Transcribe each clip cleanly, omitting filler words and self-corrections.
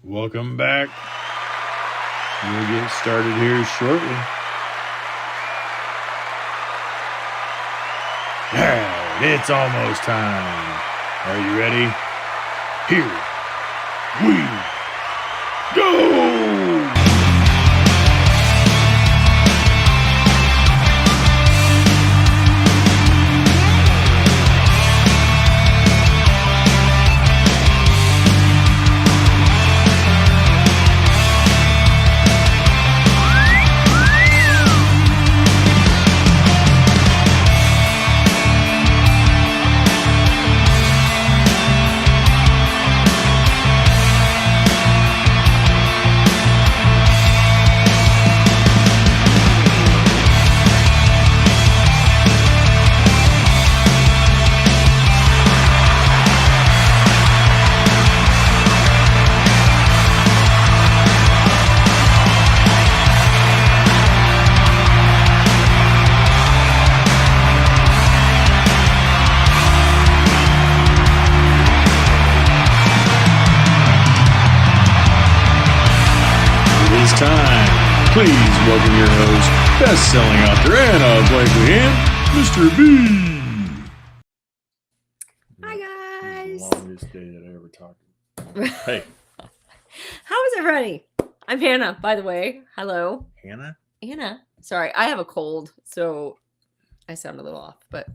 Welcome back. We'll get started here shortly. Alright, it's almost time. Are you ready? Here we go! Time. Please welcome your host, best-selling author and IYKYK, Mr. B. Hi guys. The longest day that I ever talked. Hey. How is everybody? I'm Hannah, by the way. Hello. Hannah? Anna. Sorry, I have a cold, so I sound a little off, but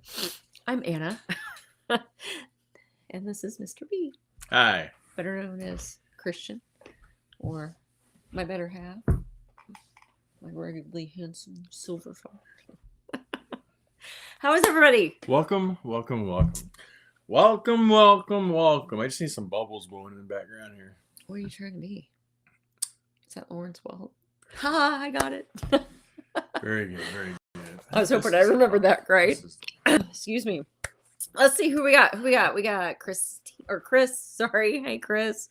I'm Anna. And this is Mr. B. Hi. Better known as Christian, or my better half, my ruggedly handsome silver fox. How is everybody? Welcome. I just need some bubbles blowing in the background here. What are you trying to be? Is that Lawrence Welk? Ha! I got it. Very good. I was hoping I remembered that right. Excuse me. Let's see who we got. We got Chris. Sorry. Hey, Chris.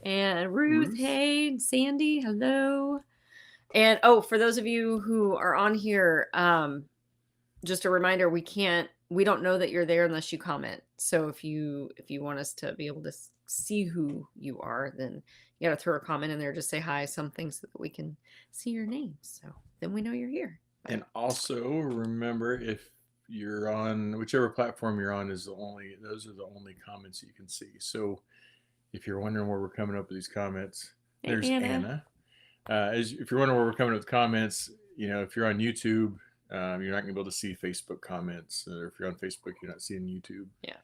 And Ruth. Hey. And Sandy. Hello. And for those of you who are on here, just a reminder, we don't know that you're there unless you comment. So if you want us to be able to see who you are, then you got to throw a comment in there. Just say hi, something, so that we can see your name. So then we know you're here. And also remember, if you're on whichever platform you're on, those are the only comments you can see. So if you're wondering where we're coming up with these comments, there's Anna. If you're wondering where we're coming up with comments, if you're on YouTube, you're not going to be able to see Facebook comments. Or if you're on Facebook, you're not seeing YouTube. Yeah.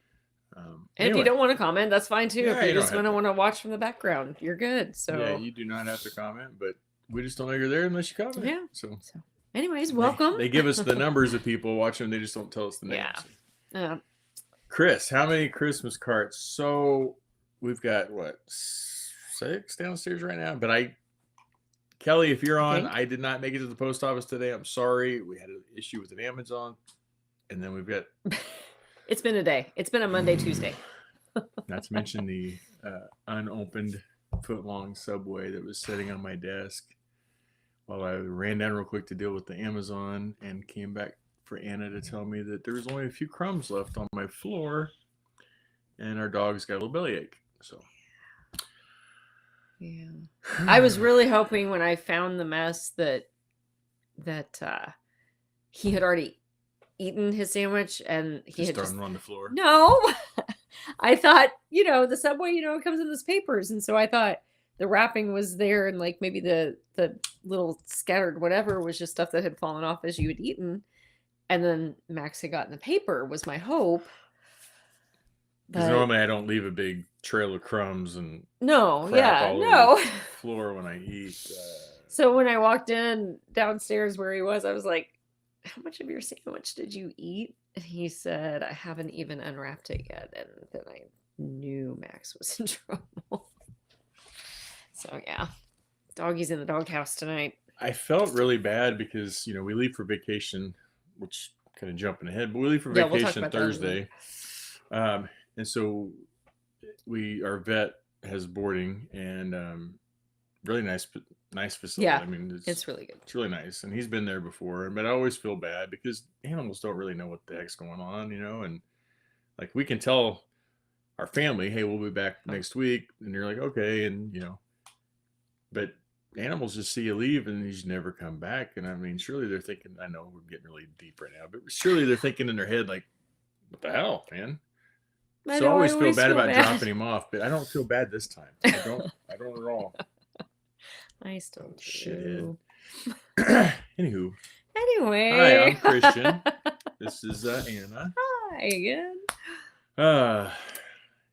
And anyway, if you don't want to comment, that's fine too. Yeah, if you just want to watch from the background, you're good. So yeah, you do not have to comment, but we just don't know you're there unless you comment. Yeah. So anyways, welcome. They give us the numbers of people watching. They just don't tell us the names. Yeah. Chris, how many Christmas cards? So we've got 6 downstairs right now. But Kelly, if you're on, I did not make it to the post office today. I'm sorry. We had an issue with an Amazon, and then we've got. It's been a day. It's been a Monday, Tuesday. Not to mention the unopened foot-long Subway that was sitting on my desk while I ran down real quick to deal with the Amazon and came back for Anna to tell me that there was only a few crumbs left on my floor, and our dog's got a little bellyache. So, yeah, I was really hoping when I found the mess that he had already eaten his sandwich and he had just on the floor. No, I thought the Subway it comes in those papers, and so I thought the wrapping was there, and like maybe the little scattered whatever was just stuff that had fallen off as you had eaten. And then Max had gotten the paper, was my hope. Because normally I don't leave a big trail of crumbs and over the floor when I eat. So when I walked in downstairs where he was, I was like, how much of your sandwich did you eat? And he said, I haven't even unwrapped it yet. And then I knew Max was in trouble. So yeah, doggy's in the doghouse tonight. I felt really bad because, we leave for vacation, which kind of jumping ahead, but we leave for vacation Thursday. And so our vet has boarding and really nice facility. Yeah, I mean, it's really good. It's really nice. And he's been there before, but I always feel bad because animals don't really know what the heck's going on, and like we can tell our family, hey, we'll be back next week. And you're like, okay. And, But animals just see you leave and you just never come back. And I mean, surely they're thinking, I know we're getting really deep right now, but surely they're thinking in their head, like, what the hell, man? So I always feel bad about dropping him off, but I don't feel bad this time. I don't at all. I still do. Shithead. Anywho. Anyway. Hi, I'm Christian. This is Anna. Hi again. Yeah.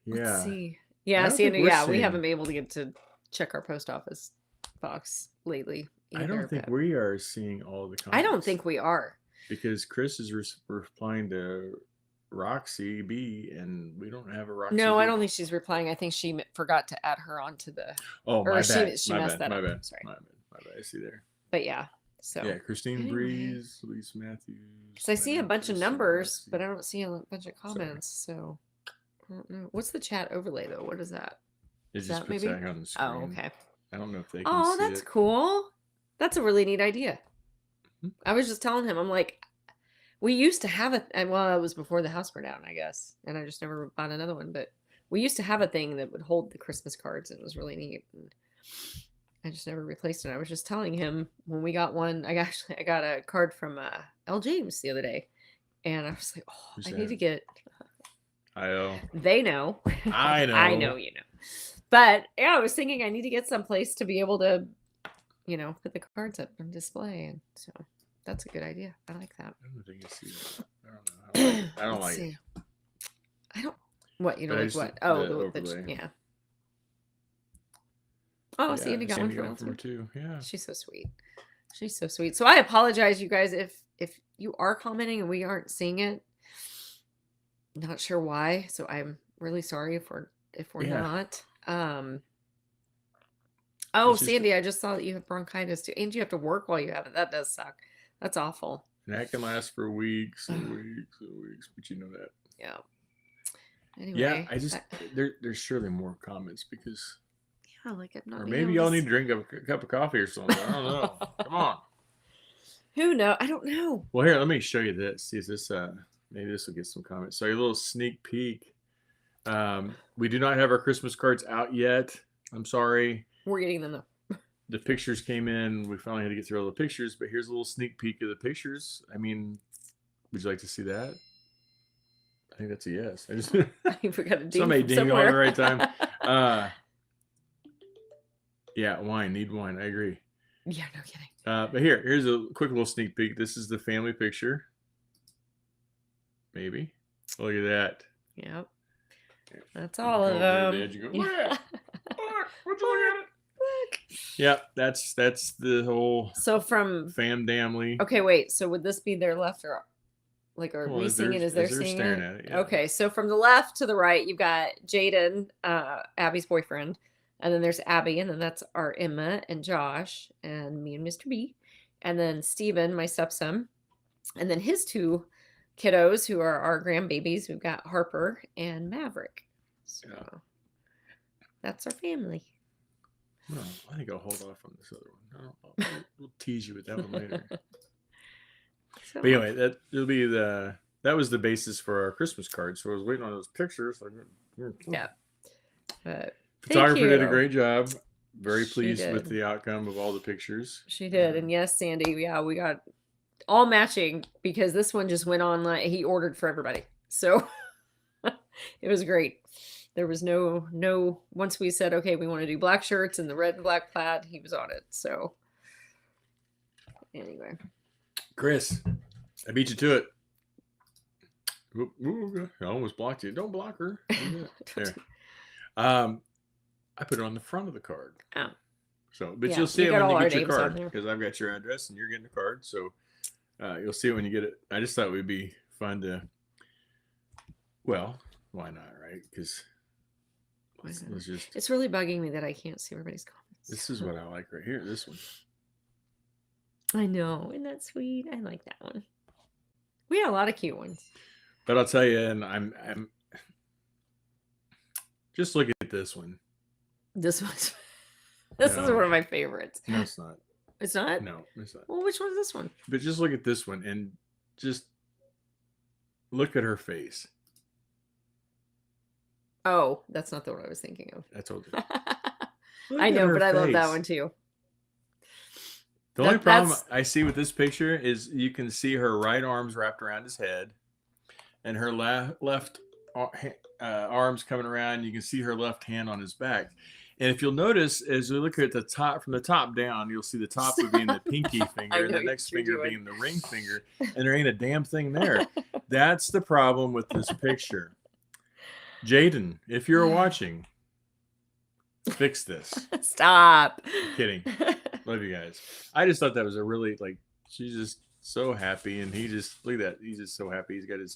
Let's see. Yeah, Sandy, yeah, we haven't been able to get to check our post office box lately either, I don't think we are seeing all the comments. I don't think we are. Because Chris is replying to Roxy B, and we don't have a Roxy No, B. I don't think she's replying. I think she forgot to add her onto the... Oh, my bad. She messed that up. Bad. Sorry. My bad. I see there. But yeah, so... Yeah, Christine Breeze, Louise Matthews... Because I see a bunch of numbers, but I don't see a bunch of comments, so... I don't know. What's the chat overlay, though? What is that? It just puts that on the screen. Oh, okay. I don't know if they can see that's cool. That's a really neat idea. Mm-hmm. I was just telling him, I'm like, we used to have well, it was before the house burned down, I guess, and I just never bought another one, but we used to have a thing that would hold the Christmas cards, and it was really neat, and I just never replaced it. I was just telling him when we got one, I got a card from L. James the other day, and I was like, oh, I need to get... I know. They know. I know. I know you know. But yeah, I was thinking I need to get someplace to be able to, put the cards up on display, and so that's a good idea. I like that. I don't think you see that. I don't know. I don't like it. I don't. What you know? Like what? Oh, yeah. Oh, yeah, Sandy got one from her too. Yeah, she's so sweet. She's so sweet. So I apologize, you guys, if you are commenting and we aren't seeing it. Not sure why, so I'm really sorry if we're not. Oh, Sandy, I just saw that you have bronchitis too, and you have to work while you have it. That does suck. That's awful. And that can last for weeks and weeks and weeks, but you know that. Yeah. Anyway. Yeah, I just there's surely more comments because. Yeah, like I'm not. Or maybe y'all need to drink a cup of coffee or something. I don't know. Come on. Who knows? I don't know. Well, here, let me show you this. See, is this maybe this will get some comments. So a little sneak peek. We do not have our Christmas cards out yet. I'm sorry. We're getting them though. The pictures came in. We finally had to get through all the pictures, but here's a little sneak peek of the pictures. I mean, would you like to see that? I think that's a yes. I just we got a ding somebody ding on the right time. Yeah, wine. Need wine. I agree. Yeah, no kidding. But here's a quick little sneak peek. This is the family picture. Maybe. Look at that. Yep. That's all of them. You go, look, would you look at it? Look. Yeah, that's the whole fam family. Okay, wait. So would this be their left or like are we seeing it as they're seeing it? At it, yeah. Okay, so from the left to the right, you've got Jaden, Abby's boyfriend, and then there's Abby, and then that's our Emma and Josh and me and Mr. B, and then Steven, my stepson, and then his two kiddos who are our grandbabies. We've got Harper and Maverick. So that's our family. Well, I think I'll hold off on this other one. We'll tease you with that one later. So, but anyway, that was the basis for our Christmas card. So I was waiting on those pictures. Yeah. Photographer did a great job. Very pleased with the outcome of all the pictures. She did. And yes, Sandy, yeah, we got all matching because this one just went online. He ordered for everybody. So it was great. There was no, once we said, okay, we want to do black shirts and the red and black plaid, he was on it. So anyway. Chris, I beat you to it. Ooh, I almost blocked you. Don't block her. There. I put it on the front of the card. Oh. So, but you'll see it when you get your card because I've got your address and you're getting the card. So you'll see it when you get it. I just thought it would be fun to, well, why not, right? Because it's really bugging me that I can't see everybody's comments. This is what I like right here. This one. I know. Isn't that sweet? I like that one. We had a lot of cute ones. But I'll tell you, and I'm just look at this one. This one's this is one of my favorites. No, it's not. It's not? No, it's not. Well, which one's this one? But just look at this one and just look at her face. Oh, that's not the one I was thinking of. I told you. I know, but I love that one too. The only problem I see with this picture is you can see her right arm's wrapped around his head, and her left arms coming around. You can see her left hand on his back. And if you'll notice, as we look at the top, from the top down, you'll see the top would be in the pinky finger, and the next finger being the ring finger, and there ain't a damn thing there. That's the problem with this picture. Jaden, if you're watching, fix this. Stop. I'm kidding. Love you guys. I just thought that was a really, like, she's just so happy, and he just, look at that. He's just so happy. He's got his,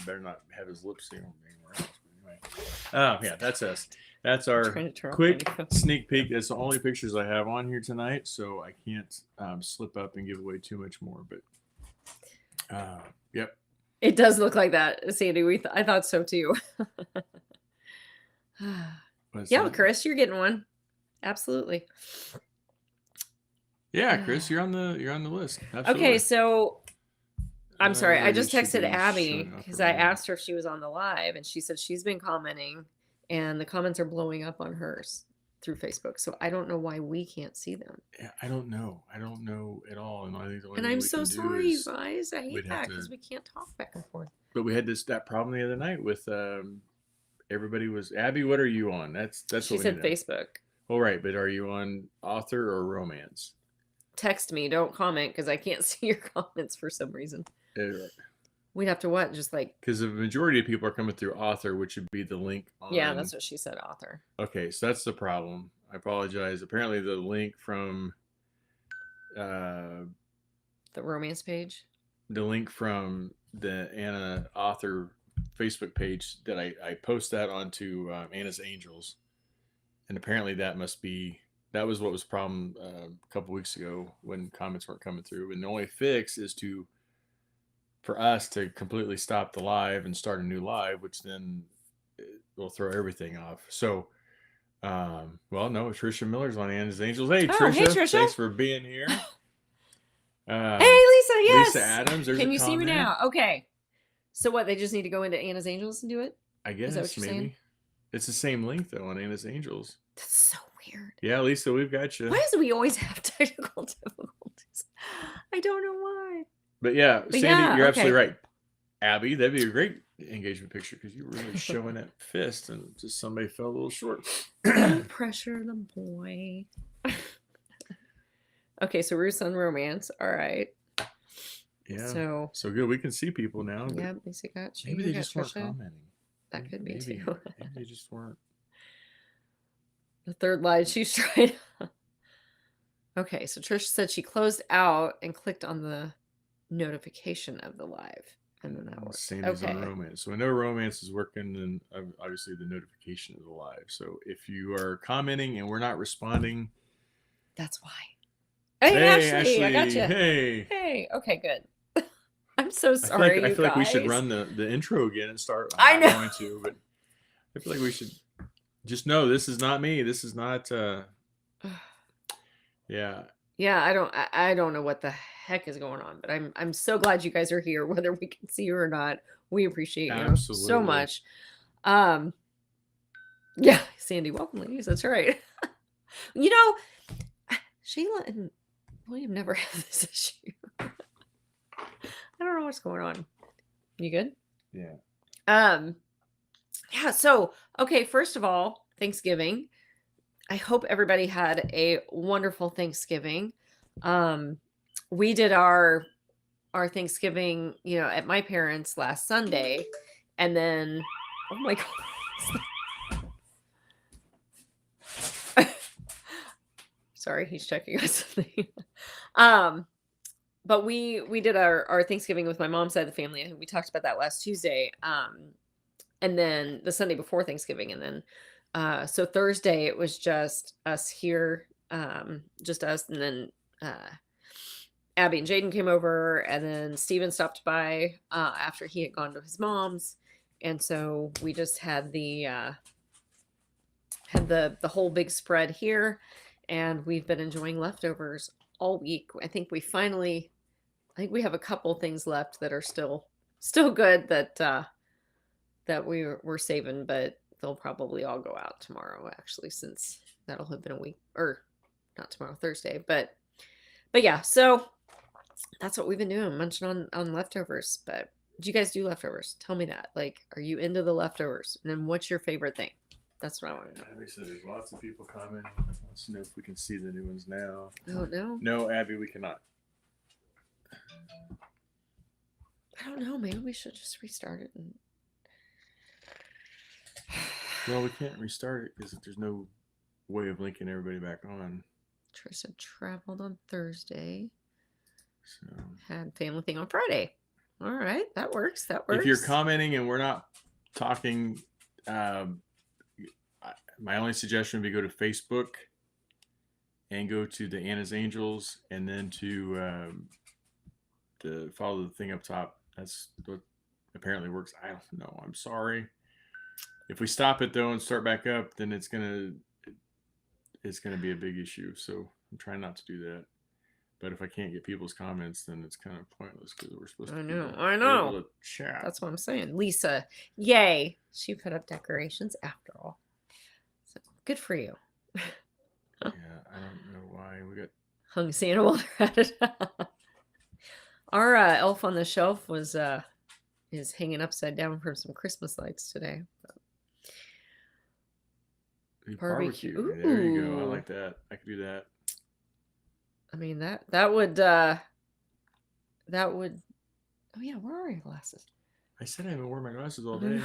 better not have his lips anywhere else. Anyway. Yeah, that's us. That's our quick sneak peek. That's the only pictures I have on here tonight, so I can't slip up and give away too much more. But yep, it does look like that, Sandy. I thought so too. Yeah, Chris, you're getting one. Absolutely. Yeah, Chris, you're on the list. Absolutely. Okay, so I'm sorry. I just texted Abby because I asked her if she was on the live, and she said she's been commenting. And the comments are blowing up on hers through Facebook. So I don't know why we can't see them. Yeah, I don't know at all. And I think the only thing I'm so sorry, you guys. I hate that because we can't talk back and forth. But we had that problem the other night with everybody was, Abby, what are you on? That's she what said Facebook. Well, right, but are you on author or romance? Text me. Don't comment because I can't see your comments for some reason. We'd have to what? Just like... Because the majority of people are coming through author, which would be the link on... Yeah, that's what she said, author. Okay, so that's the problem. I apologize. Apparently the link from... the romance page? The link from the Anna author Facebook page that I post that onto Anna's Angels. And apparently that was what was the problem a couple weeks ago when comments weren't coming through. And the only fix is for us to completely stop the live and start a new live, which then will throw everything off. So, well, no, Trisha Miller's on Anna's Angels. Hey, Trisha. Hey, Trisha. Thanks for being here. Hey, Lisa. Yes. Lisa Adams. Can you see me now? Okay. So what? They just need to go into Anna's Angels and do it? I guess, maybe. Saying? It's the same link, though, on Anna's Angels. That's so weird. Yeah, Lisa, we've got you. Why do we always have technical difficulties? I don't know why. But yeah, Sandy, you're absolutely right. Abby, that'd be a great engagement picture because you were really showing that fist and just somebody fell a little short. Don't pressure the boy. Okay, so Ruth's on romance. All right. Yeah. So good. We can see people now. Yeah, Lisa got you. Maybe they just weren't commenting. That could be too. Maybe they just weren't. The third line she's trying. Okay, so Trish said she closed out and clicked on the notification of the live, and then that works. Same as on romance. So we know romance is working, and obviously the notification of the live. So if you are commenting and we're not responding, that's why. Hey, Ashley, I got you. Hey. Okay, good. I'm so sorry. I feel like we should run the intro again and start. I'm not going to, but I feel like we should just know this is not me. This is not. Yeah. Yeah, I don't know what the heck is going on, but I'm so glad you guys are here, whether we can see you or not. We appreciate you so much. Yeah, Sandy, welcome, ladies. That's right. You know, Sheila and William never had this issue. I don't know what's going on. You good? Yeah. Yeah, so okay, first of all, Thanksgiving. I hope everybody had a wonderful Thanksgiving. We did our Thanksgiving, at my parents' last Sunday, and then oh my god. Sorry, he's checking us something. But we did our Thanksgiving with my mom's side of the family. I think we talked about that last Tuesday. And then the Sunday before Thanksgiving, and then so Thursday it was just us here, just us, and then Abby and Jaden came over, and then Steven stopped by after he had gone to his mom's, and so we just had the whole big spread here, and we've been enjoying leftovers all week. I think we have a couple things left that are still good that we're saving, but they'll probably all go out tomorrow, actually, since That'll have been a week, or not tomorrow, Thursday. But yeah, so that's what we've been doing, munching on leftovers. But do you guys do leftovers? Tell me that. Like, are you into the leftovers? And then what's your favorite thing? That's what I want to know. Abby said there's lots of people commenting. Let's know if we can see the new ones now. Oh, no? No, Abby, we cannot. I don't know. Maybe we should just restart it. Well, we can't restart it because there's no way of linking everybody back on. Trisha traveled on Thursday. So had family thing on Friday. All right, that works. That works. If you're commenting and we're not talking, my only suggestion would be go to Facebook and go to the Anna's Angels, and then to follow the thing up top. That's what apparently works. I don't know. I'm sorry. If we stop it though and start back up, then it's gonna be a big issue. So I'm trying not to do that. But if I can't get people's comments, then it's kind of pointless because we're supposed to. I know. Chat. That's what I'm saying. Lisa, yay! She put up decorations after all. So good for you. Yeah, I don't know why we got hung Santa while they're at it. Our elf on the shelf is hanging upside down from some Christmas lights today. Barbecue. There you go. I like that. I could do that. I mean that would oh yeah, where are your glasses? I said I haven't worn my glasses all day.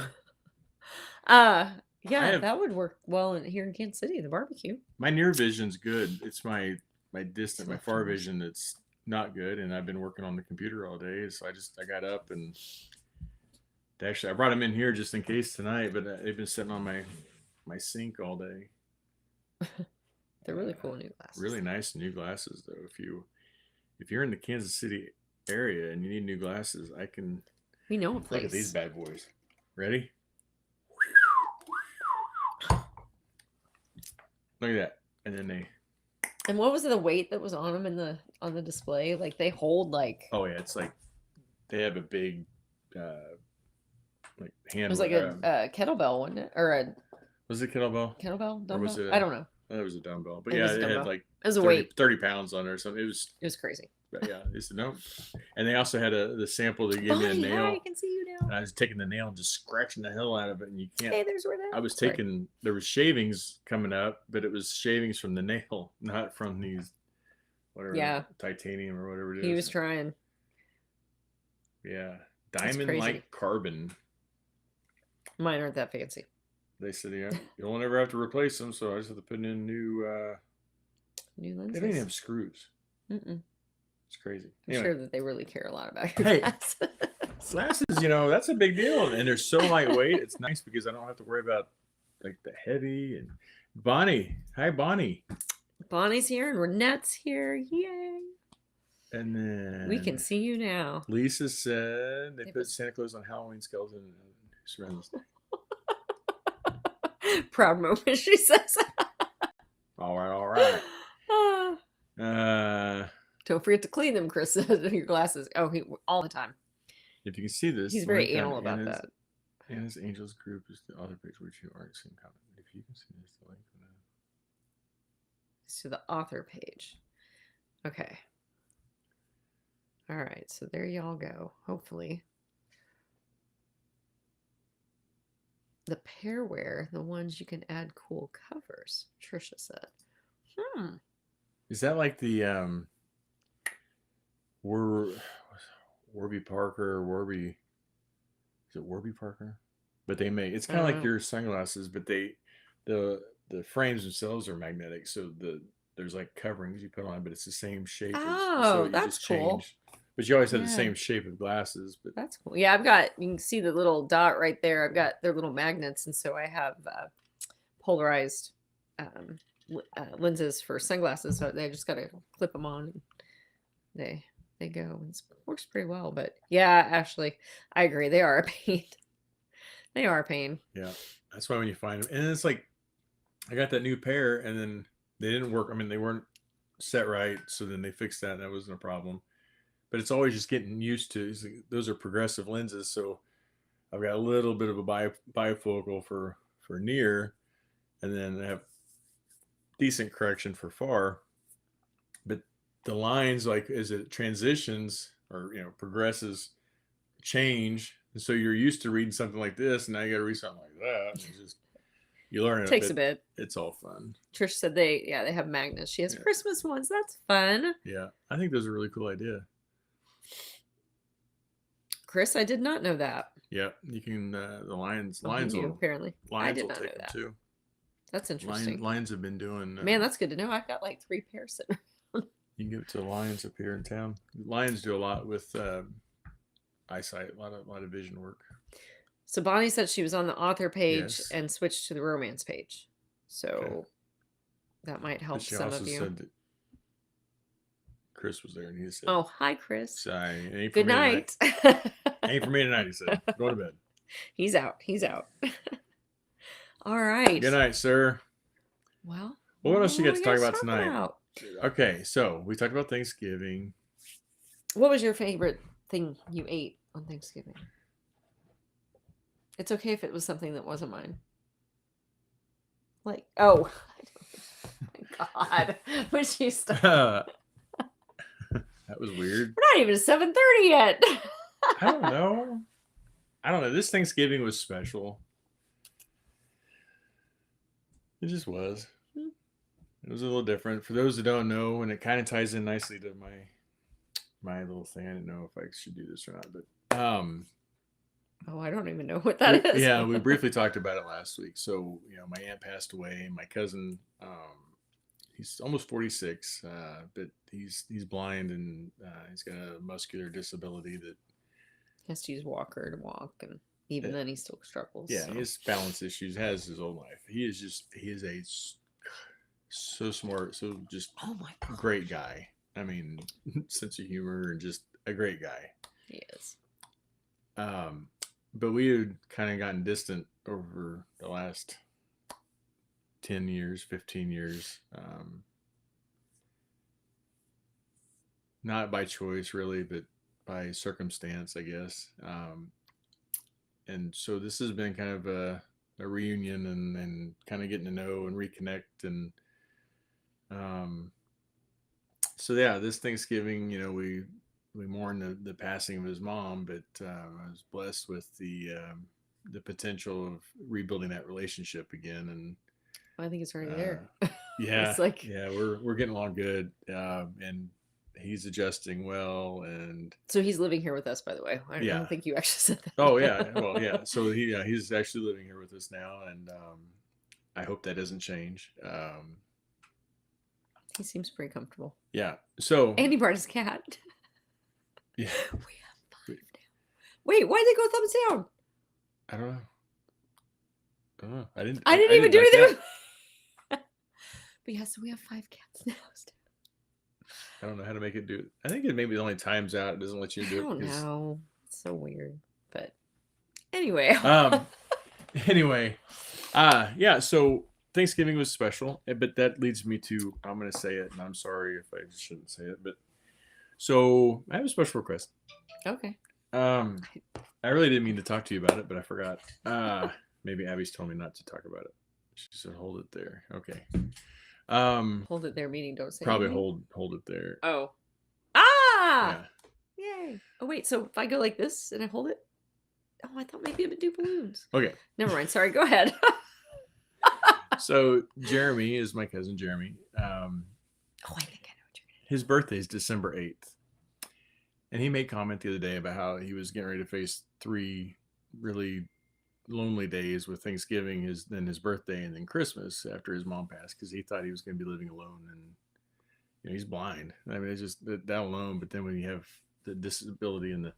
Yeah, that would work well here in Kansas City, the barbecue. My near vision's good. It's my distant, my far vision that's not good, and I've been working on the computer all day, so I got up and actually I brought them in here just in case tonight, but they've been sitting on my sink all day. They're really cool new glasses. Really nice new glasses though. If you're in the Kansas City area and you need new glasses, we know a place. Look at these bad boys. Ready? Look at that. And then and what was the weight that was on them on the display? Like they hold like. Oh yeah, it's like they have a big like hand. It was like a kettlebell, wasn't it? Or was it kettlebell? Kettlebell? Dumbbell? I don't know. It was a dumbbell, but it had like it was 30 pounds on it or something. It was crazy. But yeah, it's no. And they also had the sample. They gave me a nail. Yeah, I can see you now. And I was taking the nail and just scratching the hell out of it, and you can't. Hey, there's where that. I was taking. There was shavings coming up, but it was shavings from the nail, not from these, whatever. Yeah. Titanium or whatever it is. He was trying. Yeah, diamond-like carbon. Mine aren't that fancy. They said, yeah, you'll never have to replace them, so I just have to put in new lenses. They don't even have screws. Mm-mm. It's crazy. I'm sure that they really care a lot about your glasses. Glasses, that's a big deal, and they're so lightweight. It's nice because I don't have to worry about like the heavy. And Bonnie, hi Bonnie. Bonnie's here and Renette's here. Yay! And then we can see you now. Lisa said they put Santa Claus on Halloween skeleton and surroundings. Proud moment, she says. All right. Don't forget to clean them, Chris. Your glasses. Oh, all the time. If you can see this, he's very anal about that. Anna's Angels group is the other page which you aren't seeing comment. If you can see this, the link for that. It's to the author page. Okay. All right, so there y'all go. Hopefully. The pairware, the ones you can add cool covers, Trisha said. Is that like the Warby Parker, Warby? Is it Warby Parker? But they make it's kind of like your sunglasses, but the frames themselves are magnetic, so there's like coverings you put on, but it's the same shape. So that's cool. But you always have the same shape of glasses. But that's cool. Yeah, you can see the little dot right there. I've got their little magnets, and so I have polarized lenses for sunglasses. So they just got to clip them on. And they go. It works pretty well. But yeah, actually, I agree. They are a pain. They are a pain. Yeah, that's why when you find them, and it's like I got that new pair, and then they didn't work. I mean, they weren't set right, so then they fixed that, and that wasn't a problem. But it's always just getting used to. Those are progressive lenses, so I've got a little bit of a bifocal for near, and then I have decent correction for far, but the lines, like as it transitions or progresses, change. And so you're used to reading something like this, and now you got to read something like that. And it's just you learn it. Takes a bit. It's all fun. Trish said they have magnets. She has Christmas ones. That's fun. Yeah, I think those are a really cool idea. Chris, I did not know that. Yeah, you can the lions will apparently. Lions I did not know that too. That's interesting. Lions have been doing. Man, that's good to know. I've got like 3 pairs sitting around. You can give it to the Lions up here in town. Lions do a lot with eyesight, a lot of vision work. So Bonnie said she was on the author page and switched to the romance page. So that might help some of you. Said that Chris was there, and he said, "Oh, hi, Chris. Sorry, good night. Ain't for me tonight." He said, "Go to bed." He's out. All right. Good night, sir. Well, what else you got to talk about tonight? Okay, so we talked about Thanksgiving. What was your favorite thing you ate on Thanksgiving? It's okay if it was something that wasn't mine. Like, oh my God. Would she stop? That was weird. We're not even at 7:30 yet. I don't know. This Thanksgiving was special. It just was. It was a little different. For those that don't know, and it kind of ties in nicely to my little thing. I didn't know if I should do this or not, but oh, I don't even know what that is. Yeah, we briefly talked about it last week. So, my aunt passed away. My cousin, he's almost 46, but he's blind, and he's got a muscular disability that he has to use walker to walk, and even then he still struggles. Yeah, he has balance issues, has his whole life. He is a so smart, so just great guy. I mean, sense of humor and just a great guy. He is. But we had kind of gotten distant over the last 10 years, 15 years. Not by choice, really, but by circumstance, I guess. And so this has been kind of a reunion and kind of getting to know and reconnect. And so, yeah, this Thanksgiving, we mourned the passing of his mom, but I was blessed with the potential of rebuilding that relationship again. And I think it's already there. Yeah, it's like, yeah, we're getting along good, and he's adjusting well. And so he's living here with us, by the way. I don't think you actually said that. Oh yeah, well yeah. So he's actually living here with us now, and I hope that doesn't change. He seems pretty comfortable. Yeah. So and he brought his cat. Yeah. We have 5 now. Wait, why'd they go thumbs down? I don't know. I didn't even do anything. But yeah, so we have 5 cats now. I don't know how to make it do it. I think it maybe the only times out it doesn't let you do it. I don't know. It's so weird. But anyway. Yeah, so Thanksgiving was special, but that leads me to, I'm going to say it, and I'm sorry if I shouldn't say it, but so I have a special request. Okay. I really didn't mean to talk to you about it, but I forgot. Maybe Abby's told me not to talk about it. She said, hold it there. Okay. Hold it there, meaning don't say probably anything. hold it there. Oh. Yeah. Yay. Oh wait, so if I go like this and I hold it, I thought maybe I would do balloons. Okay. Never mind. Sorry, go ahead. So Jeremy is my cousin Jeremy. I think I know what you're gonna his birthday is December 8th. And he made comment the other day about how he was getting ready to face 3 really lonely days with Thanksgiving, then his birthday, and then Christmas after his mom passed, because he thought he was going to be living alone, and he's blind. I mean, it's just that alone. But then when you have the disability and the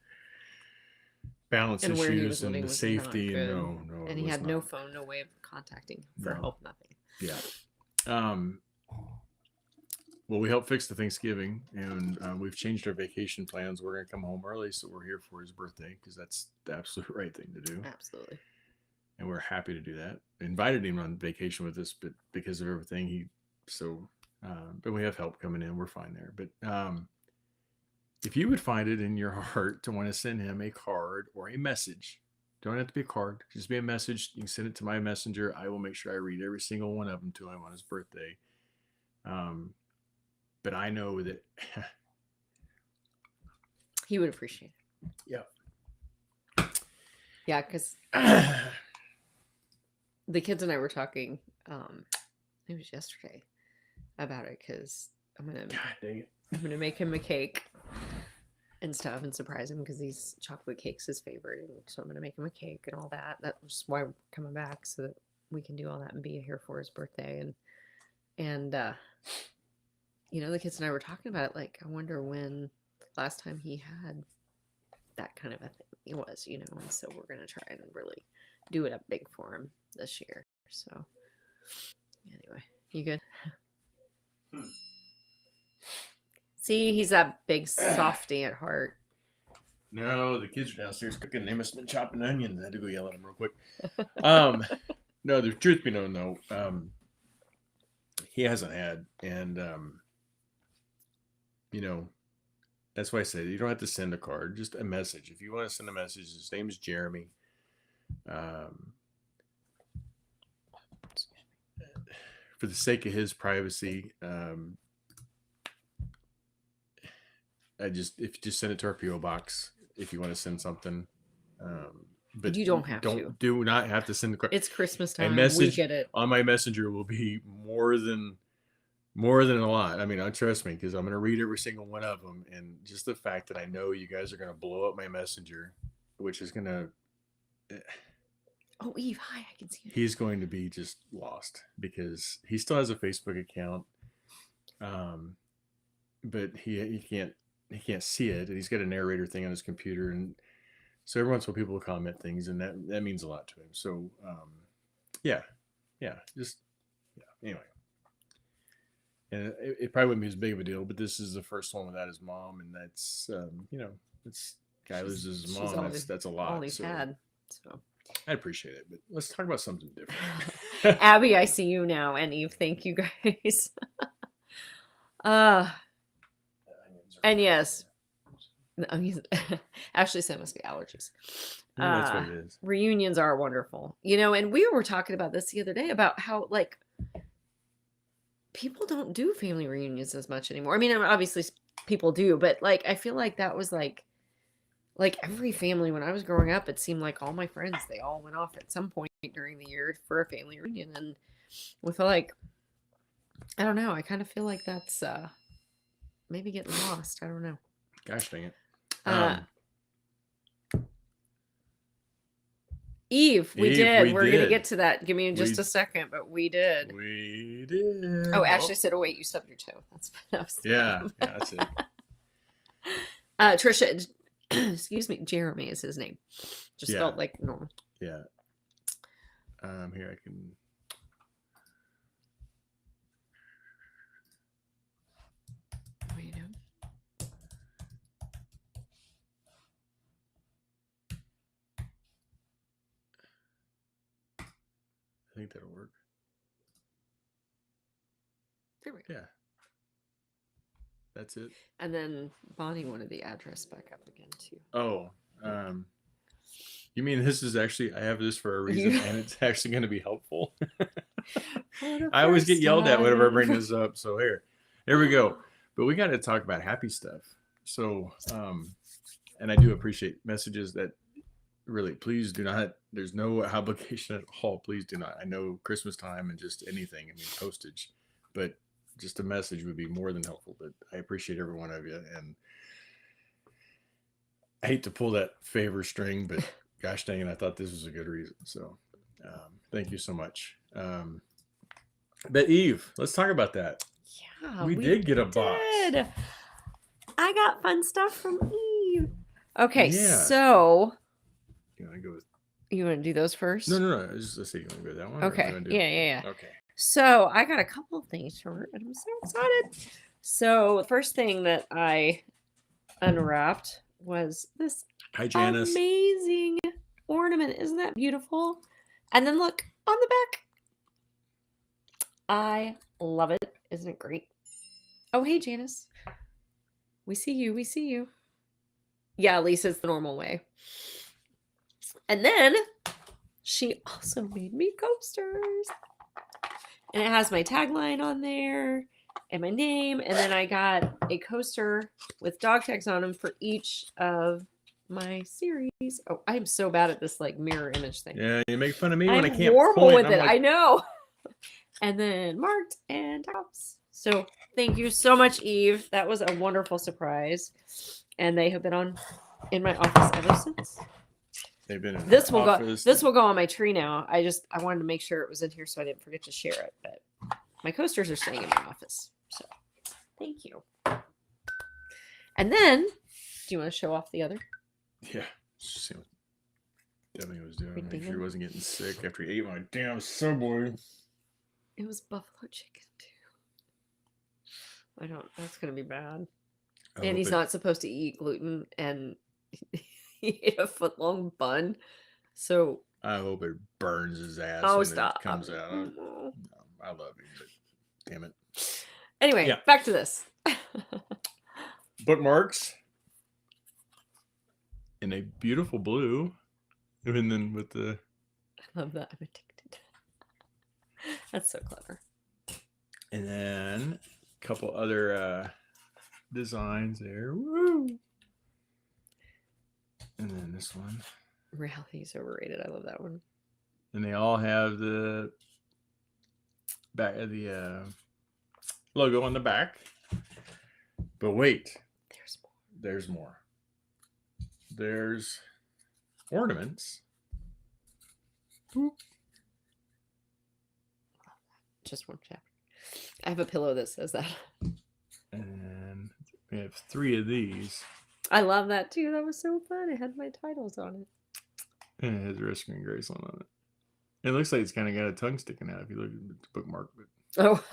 balance issues and the safety, and no, and he had no phone, no way of contacting for help, nothing. Yeah. Well, we helped fix the Thanksgiving, and we've changed our vacation plans. We're going to come home early, so we're here for his birthday, because that's the absolute right thing to do. Absolutely. And we're happy to do that. Invited him on vacation with us, but because of everything, but we have help coming in. We're fine there. But if you would find it in your heart to want to send him a card or a message, don't have to be a card, just be a message. You can send it to my messenger. I will make sure I read every single one of them to him on his birthday. But I know that he would appreciate it. Yeah. Yeah, because the kids and I were talking, it was yesterday, about it, because I'm gonna make him a cake and stuff and surprise him, because these chocolate cake's his favorite, and so I'm gonna make him a cake and all that. That's why we're coming back, so that we can do all that and be here for his birthday. And the kids and I were talking about it, like, I wonder when last time he had that kind of a thing it was, and so we're gonna try and really do it up big for him this year. So anyway, you good? See, he's that big softy at heart. No, the kids are downstairs cooking. They must have been chopping onions. I had to go yell at them real quick. No, the truth be known, though, he hasn't had, and that's why I said you don't have to send a card, just a message. If you want to send a message, his name is Jeremy. For the sake of his privacy, if you just send it to our PO box if you want to send something. But you don't have to. Do not have to send the card. It's Christmas time. We get it. On my messenger will be more than a lot. I mean, trust me, because I'm going to read every single one of them, and just the fact that I know you guys are going to blow up my messenger, which is going to. Oh, Eve, hi! I can see you. He's going to be just lost because he still has a Facebook account, but he can't see it, and he's got a narrator thing on his computer, and so every once in a while people will comment things, and that means a lot to him. So anyway. And it probably wouldn't be as big of a deal, but this is the first one without his mom, and that's it's guy loses his mom. That's a lot. All he's had. So I appreciate it, but let's talk about something different. Abby, I see you now, and Eve, thank you guys. And yes, Ashley said it must be allergies. That's what it is. Reunions are wonderful, and we were talking about this the other day about how, like, people don't do family reunions as much anymore. I mean, obviously people do, but like, I feel like that was like every family when I was growing up, it seemed like all my friends, they all went off at some point during the year for a family reunion. And we feel like, I don't know, I kind of feel like that's maybe getting lost. I don't know. Gosh dang it. Eve, we did. We're going to get to that. Give me just a second, but we did. We did. Oh, Ashley said, oh, wait, you stubbed your toe. That's what I was thinking. Yeah, that's it. Trisha, excuse me, Jeremy is his name. Just spelled like normal. Yeah. Here I can. What are you doing? I think that'll work. There we go. Yeah. That's it. And then Bonnie wanted the address back up again too. Oh, you mean this is actually, I have this for a reason, and it's actually going to be helpful. I always get yelled at whenever I bring this up. So here we go. But we got to talk about happy stuff. So, and I do appreciate messages that really, please do not, there's no obligation at all. Please do not. I know Christmas time and just anything, I mean, postage, but just a message would be more than helpful. But I appreciate every one of you. And I hate to pull that favor string, but gosh dang it, I thought this was a good reason. So thank you so much. But Eve, let's talk about that. Yeah, we did get a box. I got fun stuff from Eve. Okay, so you want to go with? You want to do those first? No. Let's see. You want to go with that one? Okay. Yeah. Okay. So I got a couple of things from her, and I'm so excited. So the first thing that I unwrapped was this amazing ornament. Isn't that beautiful? And then look on the back. I love it. Isn't it great? Oh, hey, Janice. We see you. Yeah, Lisa, it's the normal way. And then she also made me coasters. And it has my tagline on there. and my name. And then I got a coaster with dog tags on them for each of my series. Oh, I'm so bad at this like mirror image thing. Yeah, you make fun of me when I can't horrible point. with it. Like... I know. And then marked and tops. So thank you so much, Eve. That was a wonderful surprise. And they have been in my office ever since. They've been in this will office. This will go on my tree now. I wanted to make sure it was in here so I didn't forget to share it. But my coasters are staying in my office. So thank you. And then, do you want to show off the other? Yeah. Just see what Debbie was doing. Make sure he wasn't getting sick after he ate my damn Subway. It was buffalo chicken too. That's gonna be bad. And he's not supposed to eat gluten, and he ate a foot-long bun. So I hope it burns his ass when it comes out. No, I love him, but damn it. Anyway, back to this. Bookmarks in a beautiful blue, and then with the. I love that. I'm addicted. That's so clever. And then a couple other designs there. Woo! And then this one. Reality's overrated. I love that one. And they all have the back of the logo on the back. But wait. There's more. There's ornaments. Boop. Just one chapter. I have a pillow that says that. And we have 3 of these. I love that too. That was so fun. It had my titles on it. And it has Rescue and Graceland on it. It looks like it's kind of got a tongue sticking out if you look at the bookmark. But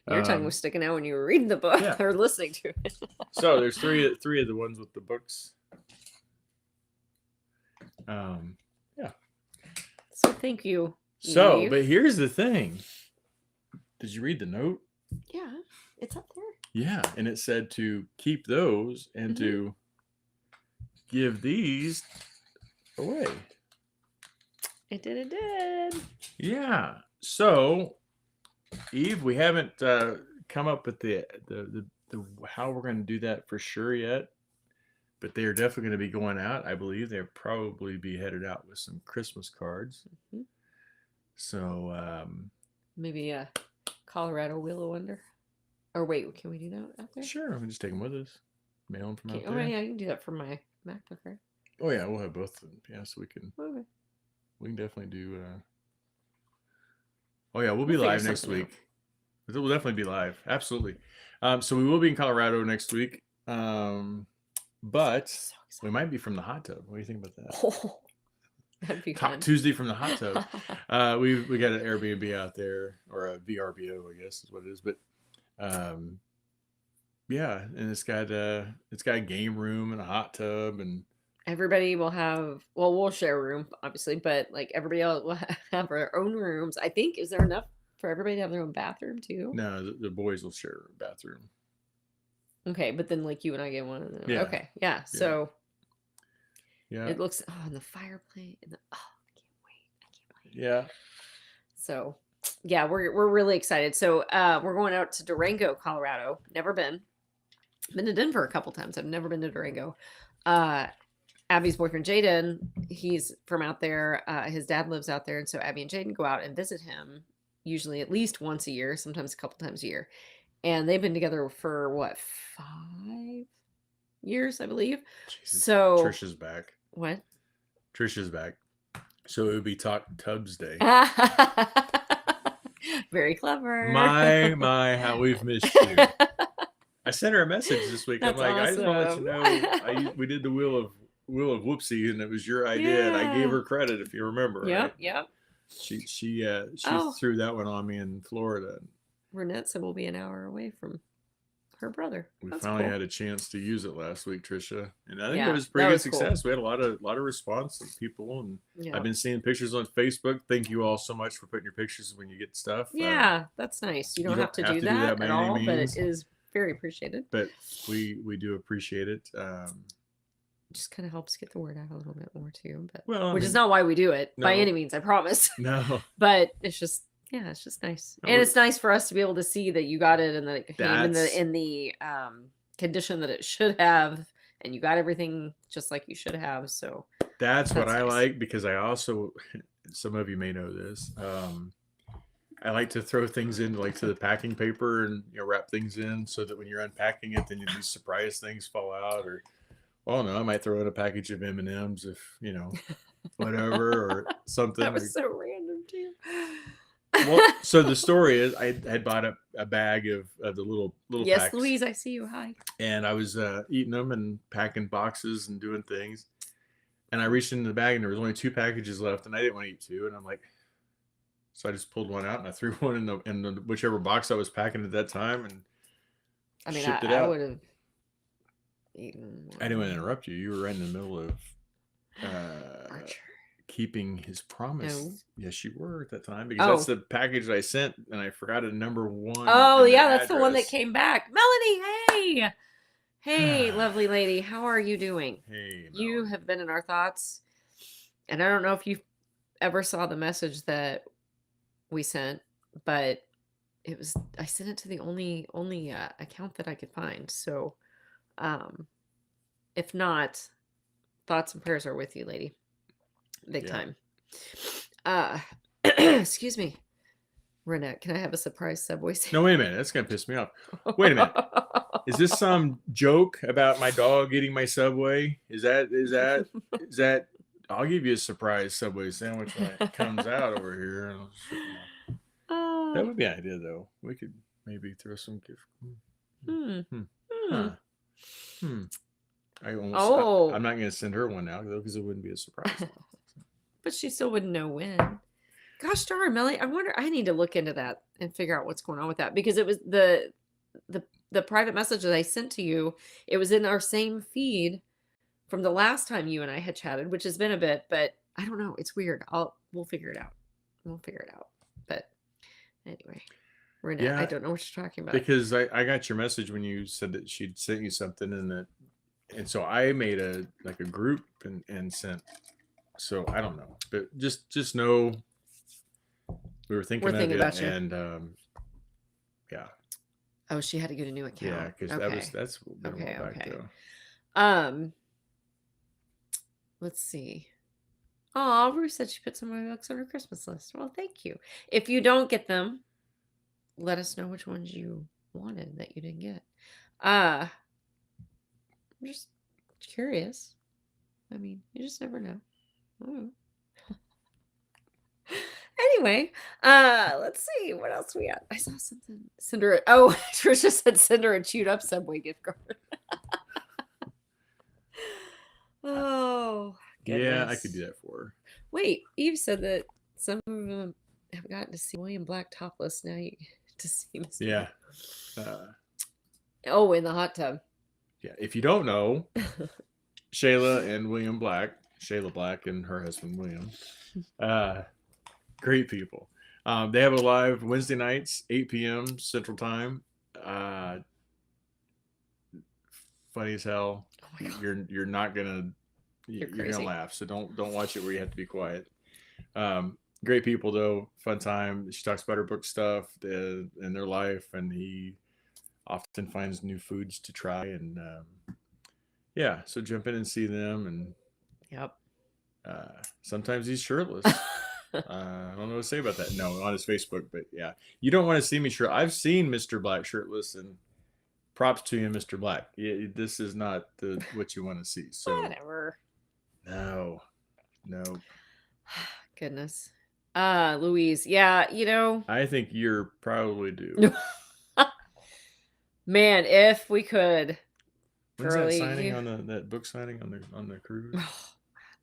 your tongue was sticking out when you were reading the book or listening to it. So there's three of the ones with the books. Yeah. So thank you. So, Eve. but here's the thing. Did you read the note? Yeah, it's up there. Yeah, and it said to keep those and to give these away. It did. Yeah. So, Eve, we haven't come up with the how we're going to do that for sure yet, but they are definitely going to be going out. I believe they'll probably be headed out with some Christmas cards. Mm-hmm. So maybe a Colorado Wheel of Wonder. Or wait, can we do that out there? Sure, we can just take them with us. Mail them from out there. Oh yeah, you can do that for my MacBook, right? Oh yeah, we'll have both of them. Yeah, so we can. Okay. We can definitely do. Oh yeah, we'll be live next week. We'll definitely be live. Absolutely. So we will be in Colorado next week. But we might be from the hot tub. What do you think about that? Oh, that'd be fun. Tuesday from the hot tub. We got an Airbnb out there, or a VRBO, I guess is what it is. But yeah, and it's got a game room and a hot tub, and everybody will have. Well, we'll share a room, obviously, but like everybody else will have their own rooms. I think is there enough for everybody to have their own bathroom too? No, the boys will share a bathroom. Okay, but then like you and I get one of them. Yeah. Okay, yeah. So yeah, it looks and the fireplace and I can't wait. Yeah. So yeah, we're really excited. So we're going out to Durango, Colorado. Never been. Been to Denver a couple times. I've never been to Durango. Abby's boyfriend Jaden, he's from out there. His dad lives out there, and so Abby and Jaden go out and visit him usually at least once a year, sometimes a couple times a year. And they've been together for what, 5 years, I believe. Jesus. So Trisha's back. What? Trisha's back. So it would be Talk Tubs Day. Very clever. My, how we've missed you. I sent her a message this week. That's I'm like, awesome. I just want to let you know we did the wheel of Whoopsie, and it was your idea, and I gave her credit, if you remember. Yep, right? yep. She threw that one on me in Florida. Renette said we'll be an hour away from her brother. That's finally had a chance to use it last week, Trisha, and I think it was pretty good success. Cool. We had a lot of response from people, and I've been seeing pictures on Facebook. Thank you all so much for putting your pictures when you get stuff. Yeah, that's nice. You don't have to do that at all, but it is very appreciated. But we do appreciate it. Just kind of helps get the word out a little bit more too, but well, which is not why we do it by any means, I promise. No, but it's just Yeah, it's just nice. No, And it's nice for us to be able to see that you got it and that it came in that's the condition that it should have, and you got everything just like you should have. So what that's I nice. like, because I also, some of you may know this. I like to throw things in like to the packing paper and wrap things in so that when you're unpacking it, then these surprise things fall out. Or, well, no, I might throw in a package of M&Ms if whatever or something. That was so random too. Well, so the story is, I had bought a bag of the little Yes, packs, Louise, I see you. Hi. and I was eating them and packing boxes and doing things. And I reached into the bag and there was only 2 packages left, and I didn't want to eat 2. And I'm like, so I just pulled one out and I threw one in the whichever box I was packing at that time, and I mean, shipped it I out. would have eaten one. I didn't want to interrupt you. You were right in the middle of Archer. keeping his promise. No. Yes, you were at that time, because that's the package I sent, and I forgot a number 1. Oh yeah, that's the one that came back. Melanie, hey. Hey, lovely lady. How are you doing? Hey, Melanie. You have been in our thoughts. And I don't know if you ever saw the message that we sent, but I sent it to the only account that I could find. So if not, thoughts and prayers are with you, lady. Big time. Excuse me. Renette, can I have a surprise Subway sandwich? No, wait a minute. That's going to piss me off. Wait a minute. Is this some joke about my dog eating my Subway? Is that I'll give you a surprise Subway sandwich when it comes out over here. That would be an idea, though. We could maybe throw some gift. I'm not going to send her one now, though, because it wouldn't be a surprise one. But she still wouldn't know when. Gosh darn, Melly, I wonder, I need to look into that and figure out what's going on with that, because it was the private message that I sent to you. It was in our same feed from the last time you and I had chatted, which has been a bit, but I don't know. It's weird. We'll figure it out. But anyway, Renette, I don't know what you're talking about. Because I got your message when you said that she'd sent you something, and so I made a group and sent. So I don't know, but just know we were thinking about you. And yeah. Oh, she had to get a new account. Yeah, because that's been a while back though. Let's see. Oh, Ruth said she put some of my books on her Christmas list. Well, thank you. If you don't get them, let us know which ones you wanted that you didn't get. I'm just curious. I mean, you just never know. Anyway, let's see what else we got. I saw something. Send her. Oh, Trisha said send her a chewed up Subway gift card. Oh, goodness. Yeah, I could do that for her. Wait, Eve said that some of them have gotten to see William Black topless. Now you get to see him. Yeah. In the hot tub. Yeah, if you don't know, Shayla and William Black, Shayla Black and her husband William, great people. They have a live Wednesday nights, 8 p.m. Central Time. Funny as hell. Oh, you're not gonna you're gonna laugh. So don't watch it where you have to be quiet. Great people though, fun time. She talks about her book stuff and their life, and he often finds new foods to try, and yeah. So jump in and see them, and yep. Sometimes he's shirtless. I don't know what to say about that. No, on his Facebook, but yeah, you don't want to see me shirtless. I've seen Mr. Black shirtless, and props to you, Mr. Black. This is not what you want to see. So whatever. No. Goodness. Louise. Yeah, I think you're probably due. Man, if we could. When's that signing on that book signing on the cruise?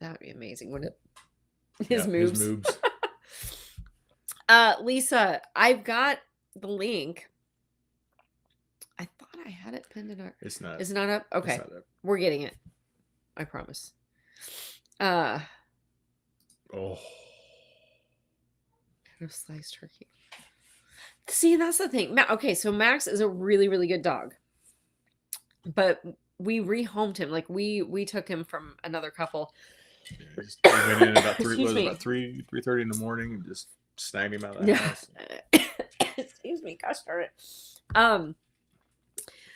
That would be amazing, wouldn't it? His moves. Lisa, I've got the link. I thought I had it pinned in our. It's not. Is it not up? Okay. It's not up. We're getting it. I promise. Oh. Sliced turkey. See, that's the thing. Okay, so Max is a really, really good dog. But we rehomed him. Like we took him from another couple. Yeah, we went in about 3:30 in the morning and just snagged him out of the house. Excuse me, gosh darn it.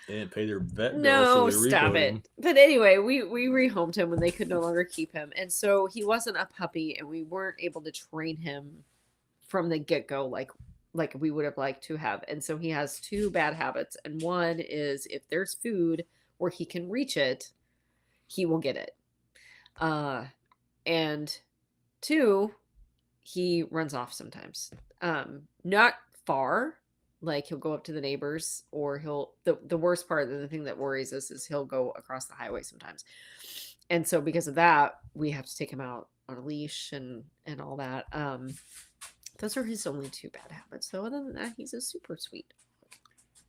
They didn't pay their vet bill, No, so they stop rehomed it. him. But anyway, we rehomed him when they could no longer keep him, and so he wasn't a puppy, and we weren't able to train him from the get-go like we would have liked to have. And so he has two bad habits, and one is if there's food where he can reach it, he will get it. And two, he runs off sometimes. Not far. Like he'll go up to the neighbors, or the worst part, the thing that worries us is he'll go across the highway sometimes. And so because of that, we have to take him out on a leash and all that. Those are his only two bad habits. So other than that, he's a super sweet dog.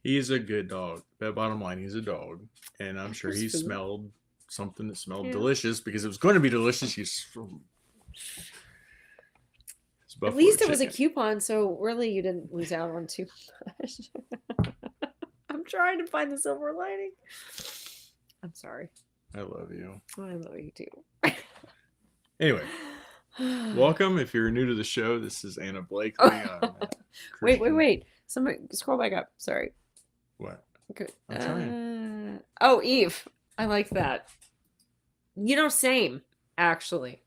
He's a good dog. But bottom line, he's a dog. And I'm sure he smelled something that smelled delicious, because it was going to be delicious. At least it was a coupon, so really you didn't lose out on too much. I'm trying to find the silver lining. I'm sorry. I love you. I love you too. Anyway, welcome. If you're new to the show, this is Anna Blakely. Wait. Somebody scroll back up. Sorry. What? Good. I'm trying. Oh, Eve. I like that. Same, actually.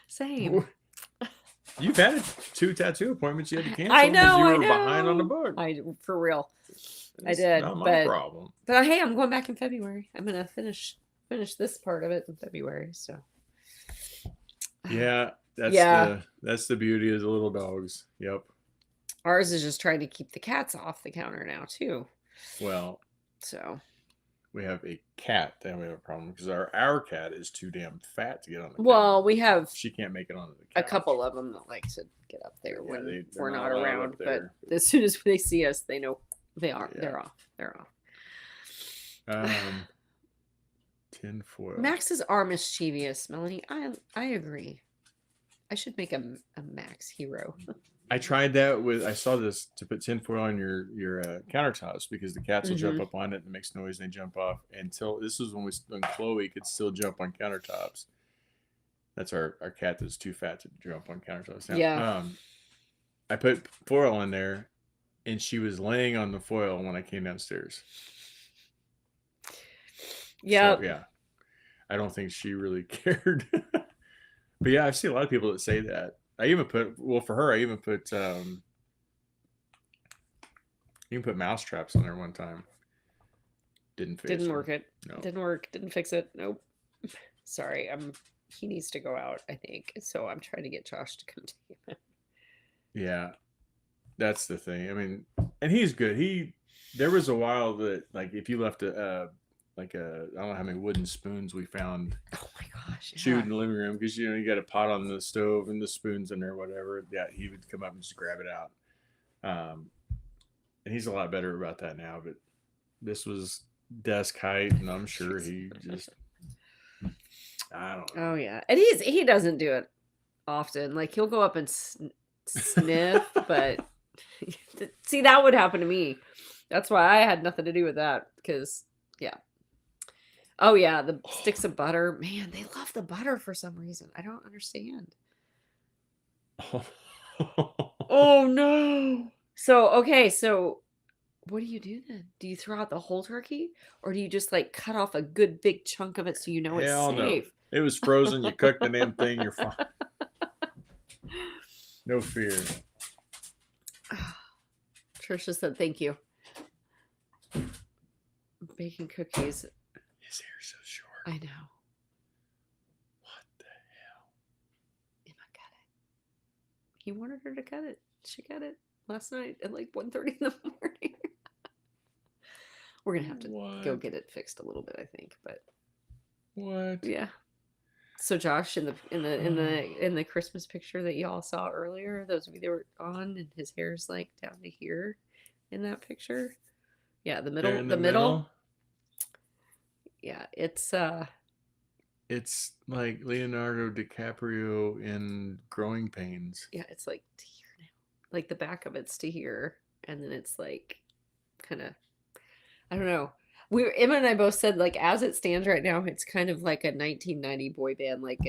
Same. You've had 2 tattoo appointments you had to cancel. I know. You were behind on the book. For real. I It's did. not my problem. But hey, I'm going back in February. I'm gonna finish this part of it in February. So. Yeah, that's the beauty of the little dogs. Yep. Ours is just trying to keep the cats off the counter now too. Well. So. We have a cat that we have a problem, because our cat is too damn fat to get on the couch. Well, we have she can't make it onto the couch. A couple of them that like to get up there when we're not around, but as soon as they see us, they know they're off. Tinfoil. Max's are mischievous, Melanie. I agree. I should make a Max hero. I tried that I saw this to put tinfoil on your countertops, because the cats will jump up on it and it makes noise and they jump off. Until this was when Chloe could still jump on countertops. That's our cat that's too fat to jump on countertops now. Yeah. I put foil on there, and she was laying on the foil when I came downstairs. Yeah. So, yeah. I don't think she really cared. But yeah, I've seen a lot of people that say that. I even put mouse traps on there one time. Didn't work it. No. Didn't work. Didn't fix it. Nope. Sorry. He needs to go out, I think. So I'm trying to get Josh to come take him. Yeah. That's the thing. I mean, and he's good. There was a while that, like, if you left I don't know how many wooden spoons we found. Oh my gosh! Yeah. Chewed in the living room, because you got a pot on the stove and the spoons in there, whatever. Yeah, he would come up and just grab it out. And he's a lot better about that now. But this was desk height, and I'm sure he just, I don't know. Oh yeah, and he doesn't do it often. Like he'll go up and sniff, but see, that would happen to me. That's why I had nothing to do with that, because yeah. Oh yeah, the sticks of butter. Man, they love the butter for some reason. I don't understand. Oh no. So what do you do then? Do you throw out the whole turkey, or do you just like cut off a good big chunk of it so you know it's safe? No. It was frozen. You cooked the damn thing. You're fine. No fear. Trisha said thank you. Baking cookies. His hair's so short. I know. What the hell? Emma cut it. He wanted her to cut it. She cut it last night at like 1:30 in the morning. We're gonna have to go get it fixed a little bit, I think. But what? Yeah. So Josh, in the Christmas picture that y'all saw earlier, those of you that were on, and his hair's like down to here in that picture. Yeah, the middle. Yeah, it's like Leonardo DiCaprio in Growing Pains. Yeah, it's like to here now. Like the back of it's to here, and then it's like kind of, I don't know. Emma and I both said, like, as it stands right now, it's kind of like a 1990 boy band, like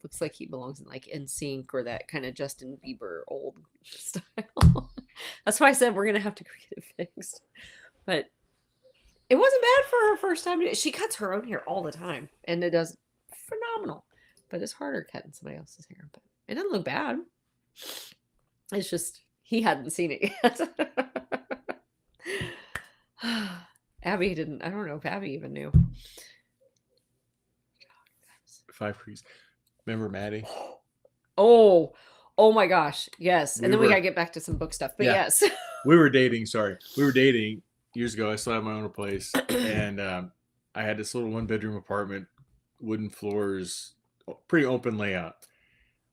looks like he belongs in like NSYNC or that kind of Justin Bieber old style. That's why I said we're gonna have to go get it fixed. But it wasn't bad for her first time. She cuts her own hair all the time, and it does phenomenal. But it's harder cutting somebody else's hair. But it doesn't look bad. It's just he hadn't seen it yet. Abby didn't. I don't know if Abby even knew. 5 Creeks. Remember Maddie? Oh my gosh. Yes. And then we got to get back to some book stuff. But yes. We were dating years ago. I still had my own place. And I had this little 1-bedroom apartment, wooden floors, pretty open layout.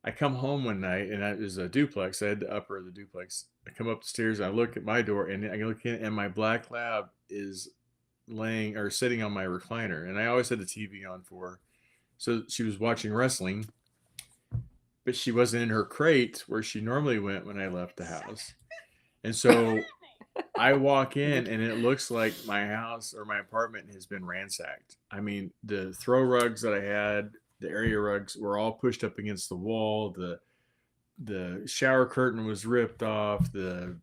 I come home one night, and it was a duplex. I had the upper of the duplex. I come up the stairs, and I look at my door, and I look in, and my black lab is laying or sitting on my recliner. And I always had the TV on for her. So she was watching wrestling, but she wasn't in her crate where she normally went when I left the house. And so I walk in, and it looks like my house or my apartment has been ransacked. I mean, the throw rugs that I had, the area rugs were all pushed up against the wall. The shower curtain was ripped off. The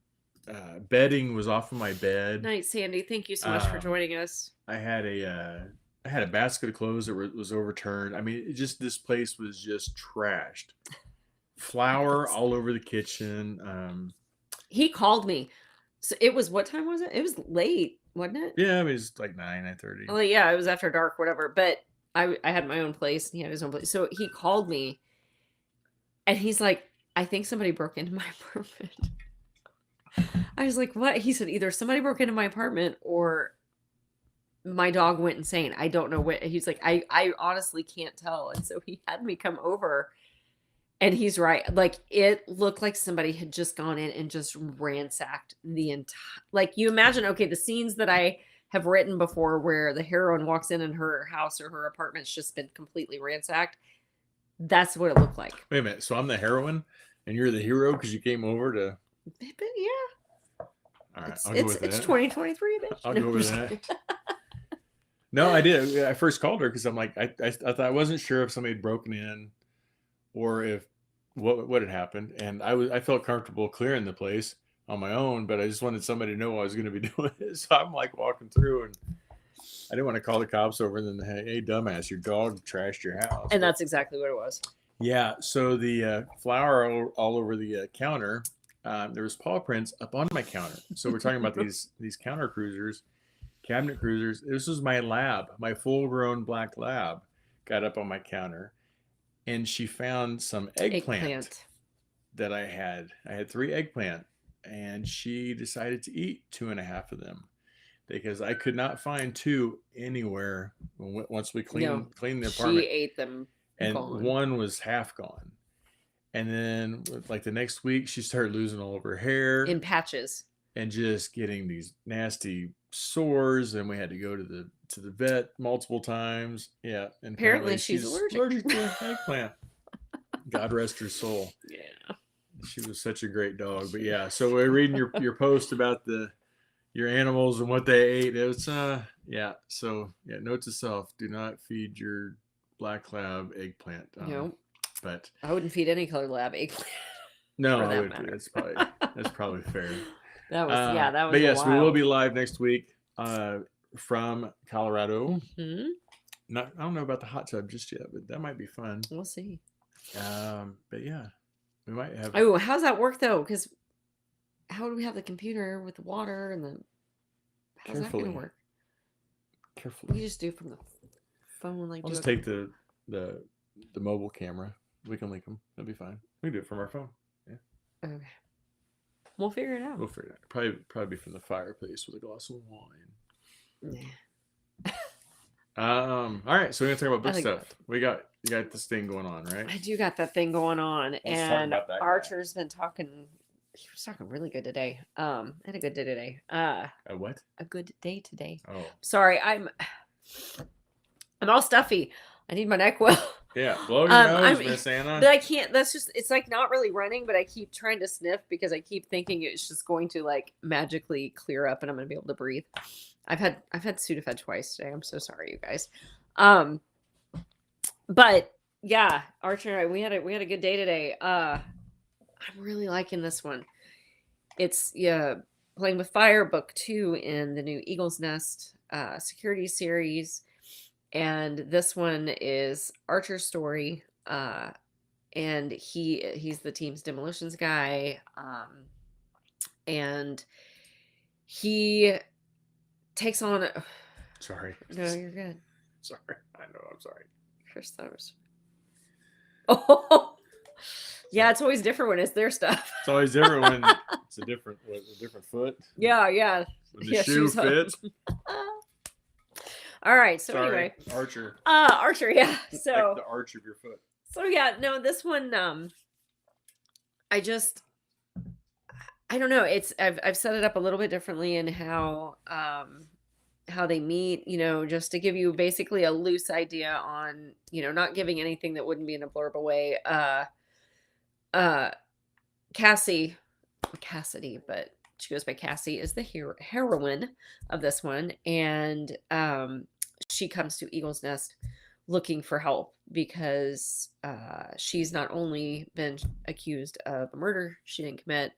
bedding was off of my bed. Night, Sandy. Thank you so much for joining us. I had a basket of clothes that was overturned. I mean, this place was just trashed. Flour all over the kitchen. He called me. So it was, what time was it? It was late, wasn't it? Yeah, it was like 9:30. Well, yeah, it was after dark, whatever. But I had my own place, and he had his own place. So he called me, and he's like, I think somebody broke into my apartment. I was like, what? He said, either somebody broke into my apartment or my dog went insane. I don't know what. He's like, I honestly can't tell. And so he had me come over, and he's right. Like, it looked like somebody had just gone in and just ransacked the entire, like, you imagine, okay, the scenes that I have written before where the heroine walks in and her house or her apartment's just been completely ransacked. That's what it looked like. Wait a minute. So I'm the heroine and you're the hero because you came over to. Yeah. All right. It's 2023, bitch. I'll go with that. No, I did. I first called her because I'm like, I thought I wasn't sure if somebody had broken in or if what had happened. And I felt comfortable clearing the place on my own, but I just wanted somebody to know I was going to be doing it. So I'm like walking through, and I didn't want to call the cops over and then, hey, dumbass, your dog trashed your house. And that's exactly what it was. Yeah. So the flour all over the counter, there was paw prints up on my counter. So we're talking about these counter cruisers, cabinet cruisers. This was my lab, my full-grown black lab, got up on my counter, and she found some eggplant. That I had. I had 3 eggplant. And she decided to eat 2.5 of them because I could not find 2 anywhere once we cleaned the apartment. She ate them, and one was half gone. And then, like the next week, she started losing all of her hair in patches and just getting these nasty sores. And we had to go to the vet multiple times. Yeah, and apparently she's allergic to eggplant. God rest her soul. Yeah. She was such a great dog. But yeah, so we're reading your post about your animals and what they ate. It was yeah. So yeah, note to self: do not feed your black lab eggplant. No, but I wouldn't feed any color lab eggplant. No, that's probably fair. That was that was. But yes, we will be live next week from Colorado. Mm-hmm. I don't know about the hot tub just yet, but that might be fun. We'll see. But yeah. We might have. Oh, how's that work though? Because how do we have the computer with the water and the? How's that going to work? Carefully. We just do from the phone, like. I'll just take the mobile camera. We can link them. That'll be fine. We can do it from our phone. Yeah. Okay. We'll figure it out. Probably be from the fireplace with a glass of wine. Yeah. All right, so we're gonna talk about book stuff. You got this thing going on, right? I do got that thing going on, and Archer's been talking. He was talking really good today. I had a good day today. A what? A good day today. Oh, sorry, I'm all stuffy. I need my neck well. Yeah, blow your nose, Miss Anna. But I can't. It's like not really running, but I keep trying to sniff because I keep thinking it's just going to like magically clear up and I'm going to be able to breathe. I've had Sudafed twice today. I'm so sorry, you guys. But Yeah, Archer and I, we had a good day today. I'm really liking this one. It's Playing with Fire, book 2 in the new Eagle's Nest security series, and this one is Archer's story. And he's the team's demolitions guy, and he takes on. Sorry. No, you're good. Sorry. I know. I'm sorry. Chris, that was. Oh, yeah. It's always different when it's their stuff. It's always different when it's a different foot. Yeah. When the shoe fits. All right. So Sorry, anyway, Archer. Archer. Yeah. So like the arch of your foot. So yeah, no, this one. I don't know. I've set it up a little bit differently in how they meet, just to give you basically a loose idea on, not giving anything that wouldn't be in a blurb away. Cassidy, but she goes by Cassie, is the heroine of this one, and she comes to Eagle's Nest looking for help because she's not only been accused of a murder she didn't commit.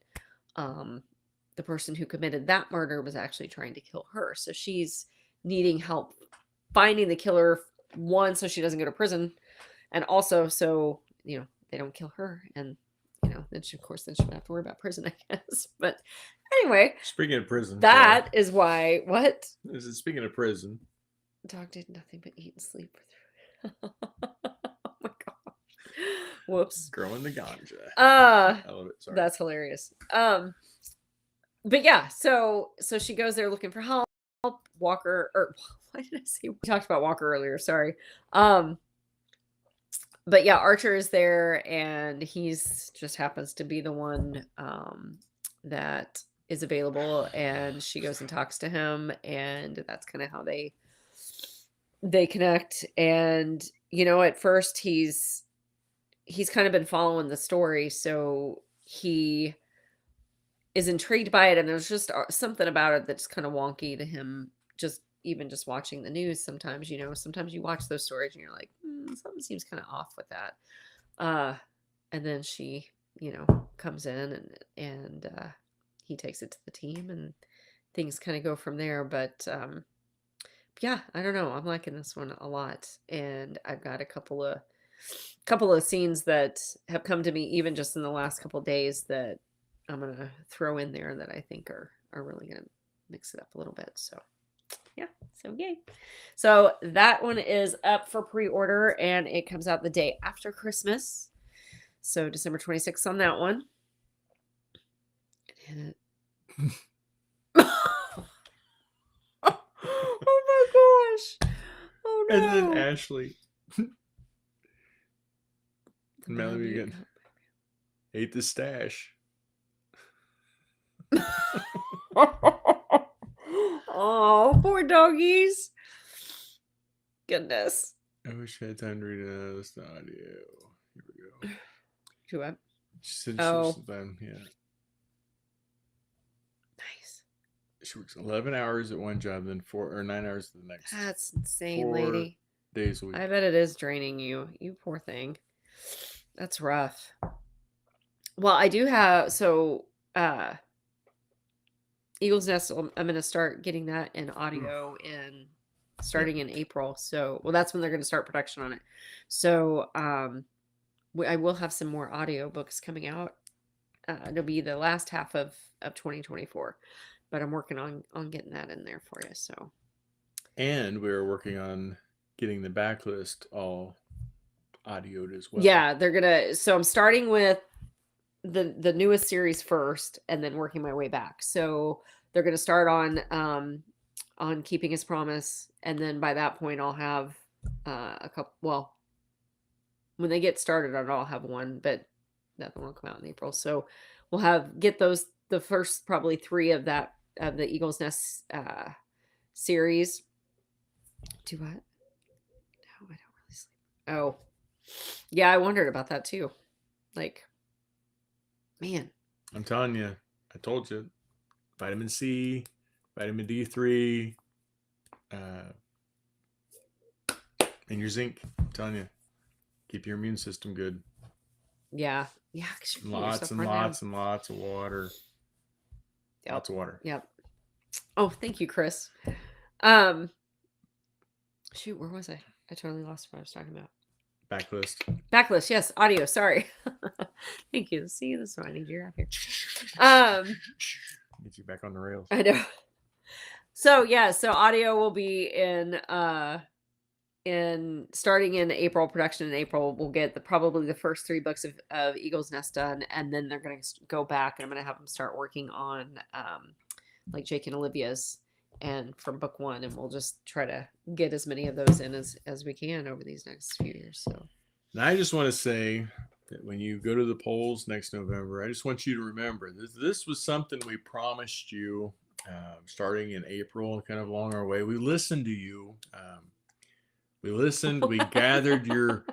The person who committed that murder was actually trying to kill her. So she's needing help finding the killer, one, so she doesn't go to prison, and also so, they don't kill her. And, then she wouldn't have to worry about prison, I guess. But anyway. Speaking of prison. That is why, what? Speaking of prison. The dog did nothing but eat and sleep for 3. Oh my gosh. Whoops. Growing the ganja. I love it. Sorry. That's hilarious. But yeah, so she goes there looking for help. Walker, or why did I say? We talked about Walker earlier. Sorry. But yeah, Archer is there, and he's just happens to be the one that is available, and she goes and talks to him, and that's kind of how they connect. And at first he's kind of been following the story, so he is intrigued by it, and there's just something about it that's kind of wonky to him, just watching the news. Sometimes sometimes you watch those stories and you're like, something seems kind of off with that. And then she comes in, and he takes it to the team, and things kind of go from there. But yeah, I don't know, I'm liking this one a lot, and I've got a couple of scenes that have come to me even just in the last couple of days that I'm gonna throw in there that I think are really gonna mix it up a little bit. So yeah, so yay. So that one is up for pre-order, and it comes out the day after Christmas, so December 26th on that one. And oh my gosh. Oh no. And then Ashley Melody again ate the stash. Oh, poor doggies. Goodness. I wish I had time to read this audio. Here we go. Do what? She said Oh. she's done, yeah. Nice. She works 11 hours at one job, then 9 hours at the next. That's insane, 4 lady. days a week. I bet it is draining you. You poor thing. That's rough. Well, I do have, Eagle's Nest, I'm going to start getting that in audio starting in April. So, that's when they're going to start production on it. So, I will have some more audio books coming out. It'll be the last half of 2024, but I'm working on getting that in there for you. So, and we're working on getting the backlist all audioed as well. Yeah, they're gonna. So I'm starting with the newest series first, and then working my way back. So they're gonna start on Keeping His Promise, and then by that point I'll have a couple. Well, when they get started on it, I'll have one, but that one will come out in April. So we'll get the first probably 3 of the Eagle's Nest series. Do what? No, I don't really sleep. Oh, yeah, I wondered about that too. Like, man, I'm telling you, I told you, vitamin C, vitamin D3, and your zinc. I'm telling you, Keep your immune system good. Yeah. Lots and lots and lots of water. Yep. Lots of water. Yep. Oh, thank you, Chris. Shoot, where was I? I totally lost what I was talking about. Backlist, yes. Audio, sorry. Thank you. See, this is why I need you out here. Get you back on the rails. I know. So audio will be in starting in April, production in April. We'll get probably the first 3 books of Eagle's Nest done, and then they're going to go back, and I'm going to have them start working on like Jake and Olivia's, and from book 1, and we'll just try to get as many of those in as we can over these next few years. So, and I just want to say that when you go to the polls next November, I just want you to remember this was something we promised you starting in April, kind of along our way. We listened to you. We listened. We gathered your.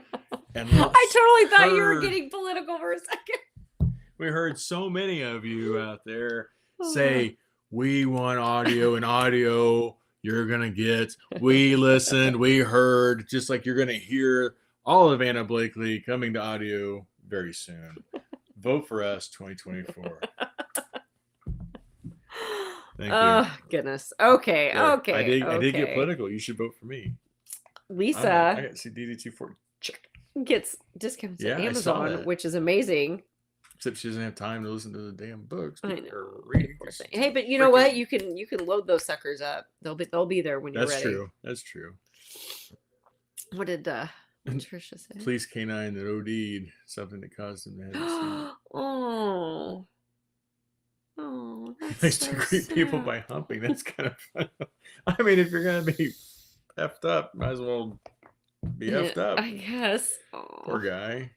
And I totally thought you were getting political for a second. We heard so many of you out there say, we want audio, and audio you're going to get. We listened, we heard, just like you're going to hear all of Anna Blakely coming to audio very soon. Vote for us 2024. Thank you. Oh, goodness. Okay. There. Okay. I did get political. You should vote for me. Lisa. I got CDD240. Check. Gets discounts at Amazon, which is amazing. Except she doesn't have time to listen to the damn books. I know. Hey, but you know what? You can load those suckers up. They'll be there when you're ready. That's true. What did Trisha say? Police canine that OD'd, something that caused him to have Oh, that's nice to greet people by humping. That's kind of fun. I mean, if you're gonna be effed up, might as well be effed up. I guess. Poor guy.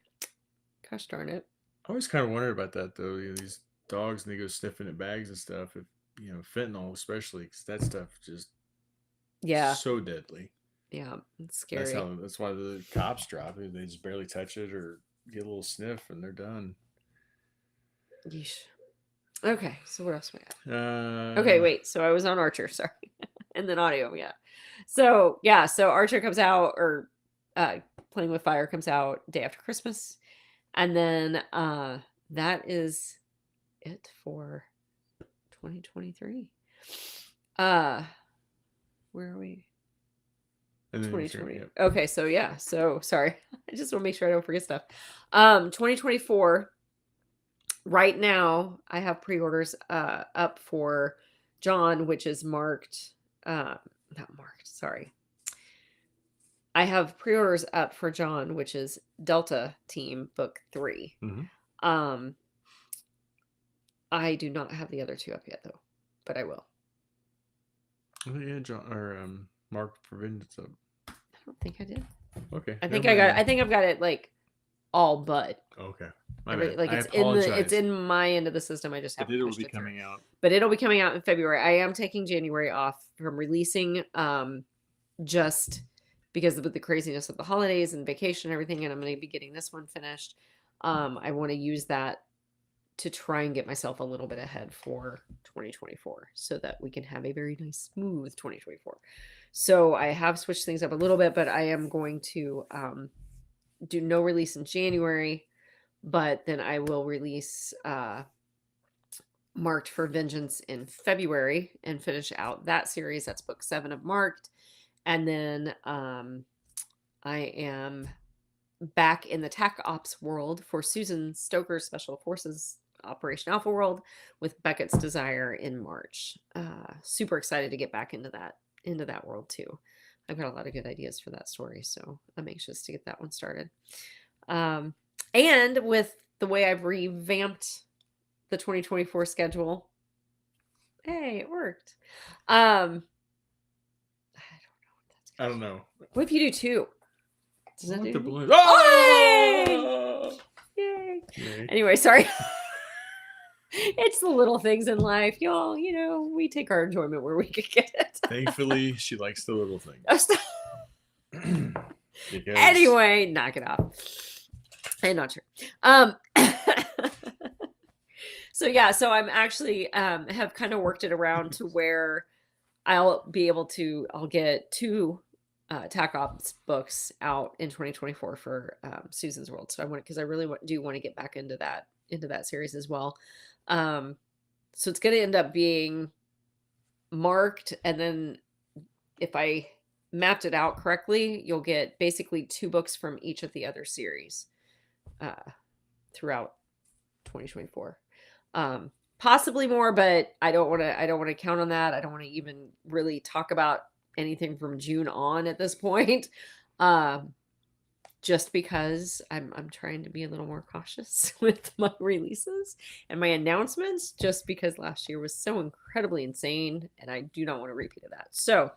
Gosh darn it. I always kind of wondered about that, though. These dogs, and they go sniffing at bags and stuff. If fentanyl, especially, because that stuff just so deadly. Yeah, it's scary. That's why the cops drop it. They just barely touch it or get a little sniff, and they're done. Yeesh. Okay, so what else we got? Okay, wait. So I was on Archer, sorry, and then audio, So Archer comes out, or Playing with Fire comes out day after Christmas. And then that is it for 2023. Where are we? 2020. Okay, so sorry. I just want to make sure I don't forget stuff. 2024. Right now, I have pre-orders up for John, which is marked. Not marked. Sorry. I have pre-orders up for John, which is Delta Team Book 3. Mm-hmm. I do not have the other 2 up yet, though, but I will. Oh, yeah, John or Mark for Vengeance up. I don't think I did. Okay. I think I've got it like all but. Okay. Like it's in my end of the system. I just have. But it will be coming out. But it'll be coming out in February. I am taking January off from releasing, just because of the craziness of the holidays and vacation and everything, and I'm going to be getting this one finished. I want to use that to try and get myself a little bit ahead for 2024 so that we can have a very nice, smooth 2024. So I have switched things up a little bit, but I am going to do no release in January, but then I will release Marked for Vengeance in February and finish out that series. That's book 7 of Marked. And then I am back in the TAC Ops world for Susan Stoker's Special Forces Operation Alpha World with Beckett's Desire in March. Super excited to get back into that world too. I've got a lot of good ideas for that story, so I'm anxious to get that one started. And with the way I've revamped the 2024 schedule, hey, it worked. I don't know. What if you do 2? Does that do the balloon? Oh! Yay! Anyway, sorry. It's the little things in life, y'all. We take our enjoyment where we can get it. Thankfully, she likes the little things. Anyway, knock it off. And not true. So I'm actually have kind of worked it around to where I'll get 2 Tac Ops books out in 2024 for Susan's World. So I want, because I really do want to get back into that series as well. So it's going to end up being marked, and then if I mapped it out correctly, you'll get basically 2 books from each of the other series throughout 2024. Possibly more, but I don't want to count on that. I don't want to even really talk about anything from June on at this point. Just because I'm trying to be a little more cautious with my releases and my announcements, just because last year was so incredibly insane and I do not want to repeat of that. So,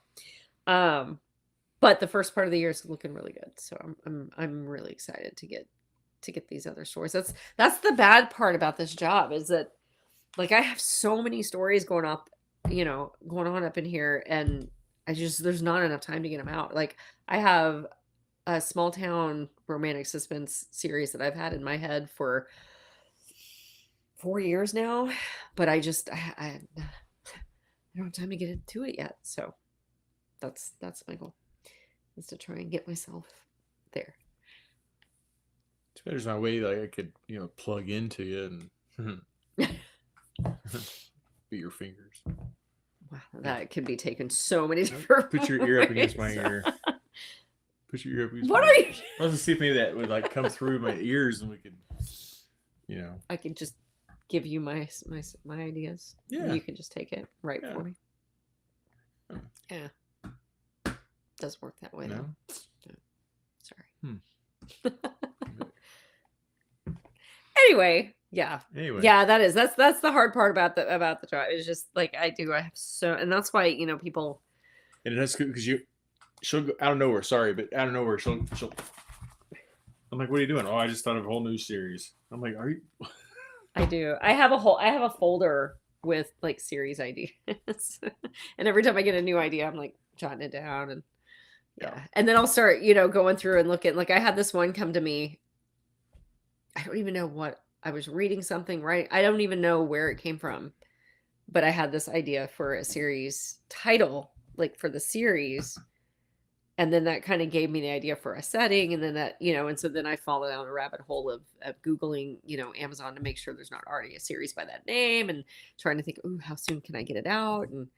but the first part of the year is looking really good. So I'm really excited to get these other stories. That's the bad part about this job, is that like I have so many stories going on up in here, and there's not enough time to get them out. Like I have a small town romantic suspense series that I've had in my head for 4 years now, but I don't have time to get into it yet. So that's my goal, is to try and get myself there. There's no way like I could, plug into you and beat your fingers. Wow, that could be taken so many different Put your ear up against my ear. Put your ear up against what my are ear. you? I was to see if maybe that would like come through my ears and we could, I could just give you my ideas. Yeah. And you can just take it for me. Yeah. Doesn't work that way though. No. Sorry. Anyway, yeah. Yeah, that's the hard part about the job. It's just like I have so, and that's why people. And that's good because she'll go out of nowhere. Sorry, but out of nowhere she'll. I'm like, what are you doing? Oh, I just thought of a whole new series. I'm like, are you? I do. I have a folder with like series ideas, and every time I get a new idea, I'm like jotting it down, and and then I'll start going through and looking. Like I had this one come to me. I don't even know what I was reading something, right? I don't even know where it came from, but I had this idea for a series title, like for the series. And then that kind of gave me the idea for a setting. And then that, and so then I followed down a rabbit hole of Googling, Amazon to make sure there's not already a series by that name, and trying to think, ooh, how soon can I get it out? And,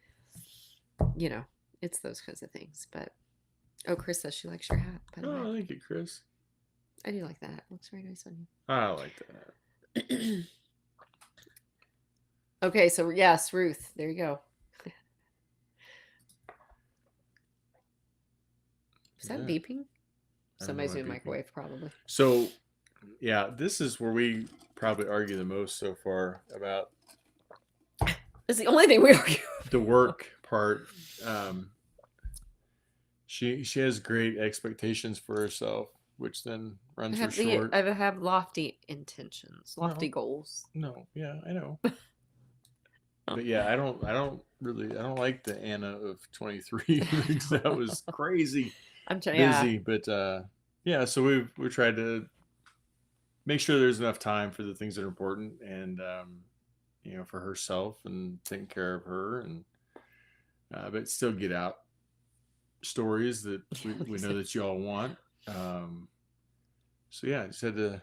it's those kinds of things. But, Chris says she likes your hat. By the way. Thank you, Chris. I do like that. It looks very nice on you. I like that. Okay, so yes, Ruth, there you go. Is that beeping? Somebody's doing microwave, probably. So, yeah, this is where we probably argue the most so far about. It's the only thing we argue. The work part. She has great expectations for herself, which then runs her short. I have lofty intentions, lofty goals. No, yeah, I know. But yeah, I don't like the Anna of 23. That was crazy. I'm busy, but so we tried to make sure there's enough time for the things that are important, and for herself and taking care of her, and but still get out stories that we know that you all want. So yeah, just had to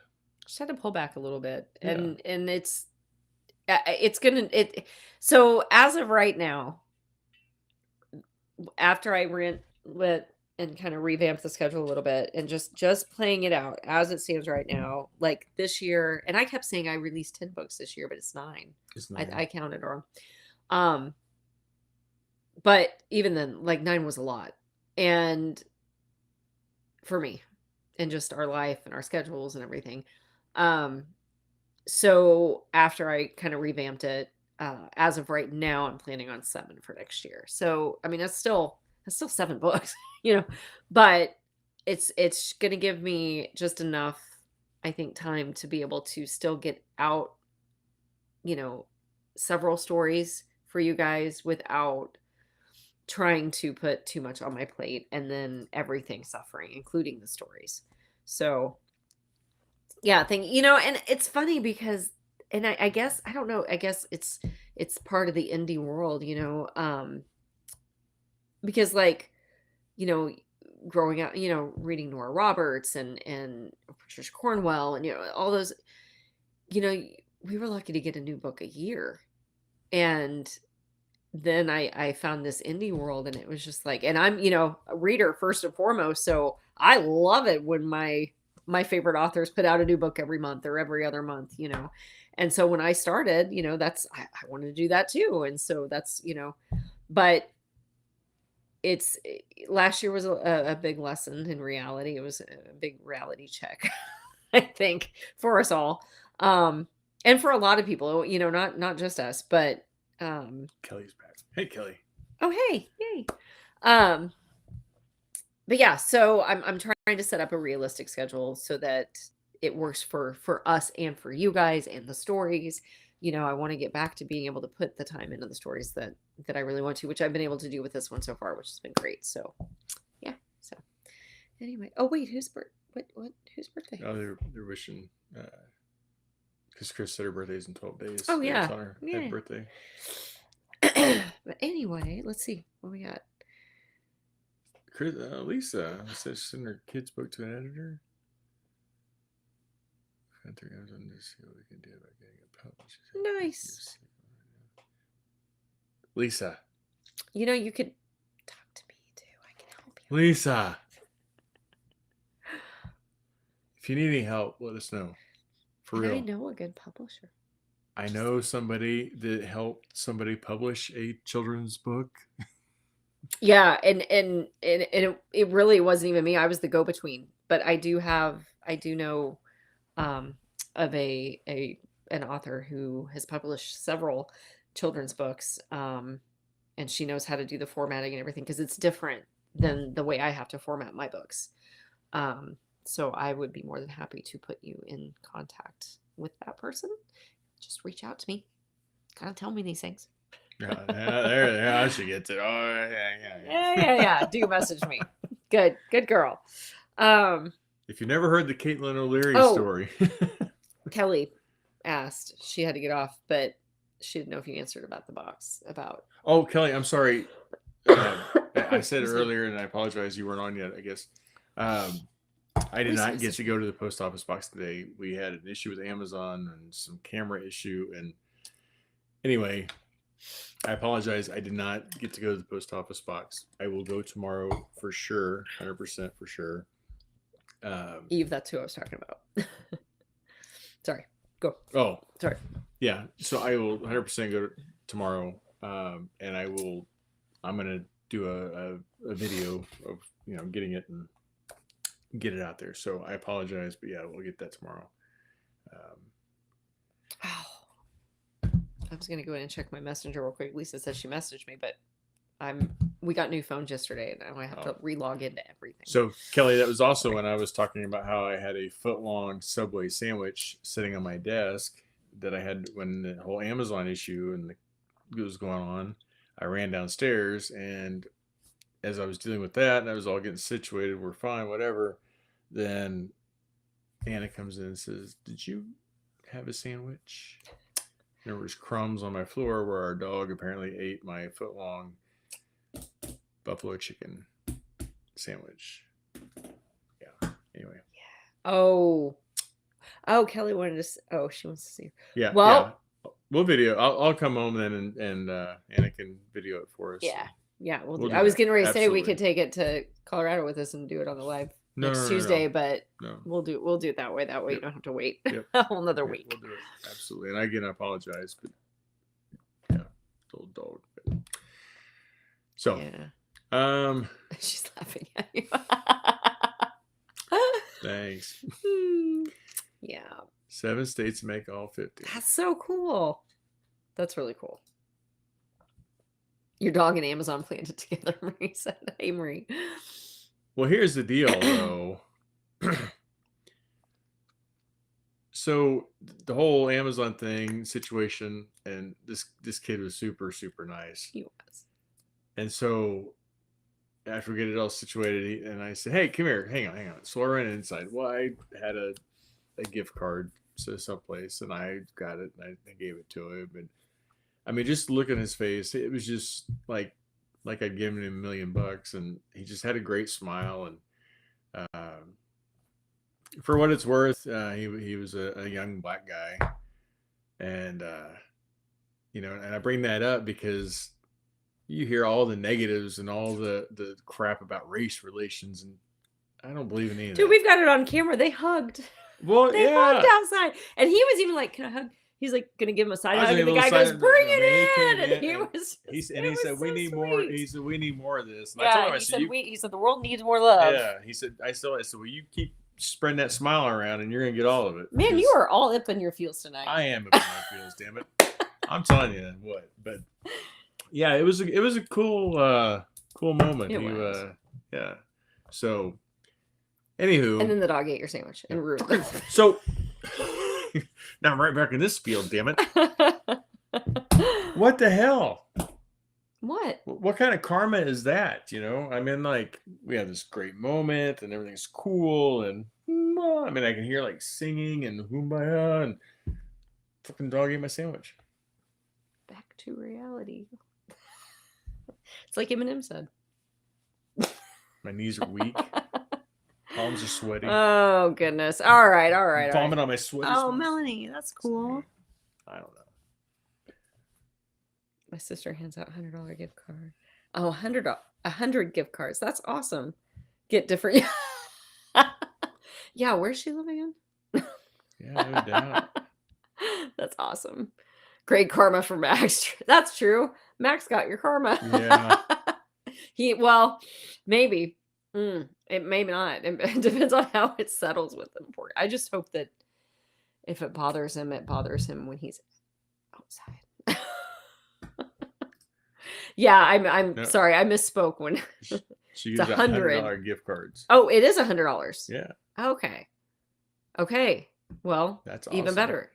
pull back a little bit, and so as of right now, after I and kind of revamp the schedule a little bit, and just playing it out as it stands right now, like this year, and I kept saying I released 10 books this year, but it's 9. It's 9. I counted wrong. But even then, like 9 was a lot, and for me, and just our life and our schedules and everything. So after I kind of revamped it, as of right now, I'm planning on 7 for next year. So I mean, that's still 7 books, but it's going to give me just enough, I think, time to be able to still get out, several stories for you guys without trying to put too much on my plate, and then everything suffering, including the stories. So yeah, and it's funny because, and I guess, I don't know, I guess it's part of the indie world, because like, growing up, reading Nora Roberts and Patricia Cornwell and all those, we were lucky to get a new book a year. And then I found this indie world, and it was just like, and I'm, a reader first and foremost. So I love it when my favorite authors put out a new book every month or every other month, And so when I started, that's, I wanted to do that too. And so that's, but last year was a big lesson in reality. It was a big reality check, I think, for us all. And for a lot of people, not just us, but Kelly's back. Hey, Kelly. Oh, hey, yay. But yeah, so I'm trying to set up a realistic schedule so that it works for us and for you guys and the stories. I want to get back to being able to put the time into the stories that I really want to, which I've been able to do with this one so far, which has been great. So yeah. So anyway, oh wait, whose birthday? Oh, they're wishing because Chris said her birthday's in 12 days. Oh yeah, it's on her happy birthday. But anyway, let's see what we got. Chris, Lisa says she's sending her kids' book to an editor. I think I was on to see what we can do about getting it published. Nice. Lisa. You could talk to me too. I can help you. Lisa. If you need any help, let us know. For real. I know a good publisher. I know somebody that helped somebody publish a children's book. Yeah, and it really wasn't even me. I was the go-between. But I do know of an author who has published several children's books, and she knows how to do the formatting and everything because it's different than the way I have to format my books. So I would be more than happy to put you in contact with that person. Just reach out to me. Gotta tell me these things. there, I should get to. Oh, yeah. Do message me. Good girl. If you never heard the Caitlin O'Leary story, Kelly asked. She had to get off, but she didn't know if you answered about the box. Oh, Kelly, I'm sorry. I said it earlier, and I apologize. You weren't on yet, I guess. I did not get to go to the post office box today. We had an issue with Amazon and some camera issue. And anyway, I apologize. I did not get to go to the post office box. I will go tomorrow for sure. 100% for sure. Eve, that's who I was talking about. Sorry. Go. Oh, sorry. Yeah. So I will 100% go tomorrow. And I'm going to do a video of, getting it and get it out there. So I apologize, but yeah, we'll get that tomorrow. I was going to go in and check my messenger real quick. Lisa says she messaged me, but we got new phones yesterday and now I have to re-log into everything. So Kelly, that was also when I was talking about how I had a foot-long Subway sandwich sitting on my desk that I had when the whole Amazon issue and it was going on. I ran downstairs, and as I was dealing with that and I was all getting situated, we're fine, whatever. Then Anna comes in and says, "Did you have a sandwich?" There was crumbs on my floor where our dog apparently ate my foot-long buffalo chicken sandwich. Yeah. Anyway. Yeah. Oh, Kelly wanted to. She wants to see. Yeah. Well, yeah. We'll video. I'll come home then and Anna can video it for us. Yeah. Yeah. We'll do I was getting ready to say we could take it to Colorado with us and do it on the live next Tuesday, but we'll do it that way. That way you don't have to wait a whole nother week. We'll do it. Absolutely. And again, I apologize, but yeah, old dog. So yeah. She's laughing at you. Thanks. Yeah. 7 states make all 50. That's so cool. That's really cool. Your dog and Amazon planned it together, Marie said. Hey, Marie. Well, here's the deal, though. So the whole Amazon thing situation, and this kid was super, super nice. He was. And so after we get it all situated, and I said, "Hey, come here, hang on." So I ran inside. Well, I had a gift card to someplace, and I got it, and I gave it to him. And I mean, just look at his face, it was just like like I'd given him $1,000,000, and he just had a great smile. And for what it's worth, he was a young black guy, and and I bring that up because you hear all the negatives and all the crap about race relations, and I don't believe in any of Dude, that. we've got it on camera. They hugged. Well, they hugged outside, and he was even like, "Can I hug?" He's like gonna give him a side hug, and the guy goes, "Bring it in!" And he said, "We need more." He said, "We need more of this." And yeah, I told him, he said the world needs more love. Yeah, he said, I said, well, you keep spreading that smile around, and you're gonna get all of it. Man, you are all up in your feels tonight. I am up in my feels, damn it. I'm telling you what. But yeah, it was a cool moment. It was. Yeah. So, anywho, and then the dog ate your sandwich and ruined it. So now I'm right back in this field, damn it. What the hell? What kind of karma is that? I mean, like, we have this great moment and everything's cool, and I mean, I can hear like singing and kumbaya, and fucking dog ate my sandwich. Back to reality. It's like Eminem said. My knees are weak. Palms are sweaty. Oh goodness! All right. Vomit on my sweaty. Oh, Melanie, that's cool. I don't know. My sister hands out $100 gift card. Oh, 100 gift cards. That's awesome. Get different. Yeah, where's she living in? Yeah, no doubt. That's awesome. Great karma for Max. That's true. Max got your karma. Yeah. Maybe. It may not. It depends on how it settles with him. I just hope that if it bothers him when he's outside. Yeah, I'm sorry. I misspoke when she used $100 gift cards. Oh, it is $100. Yeah. Okay. Well, that's awesome. Even better.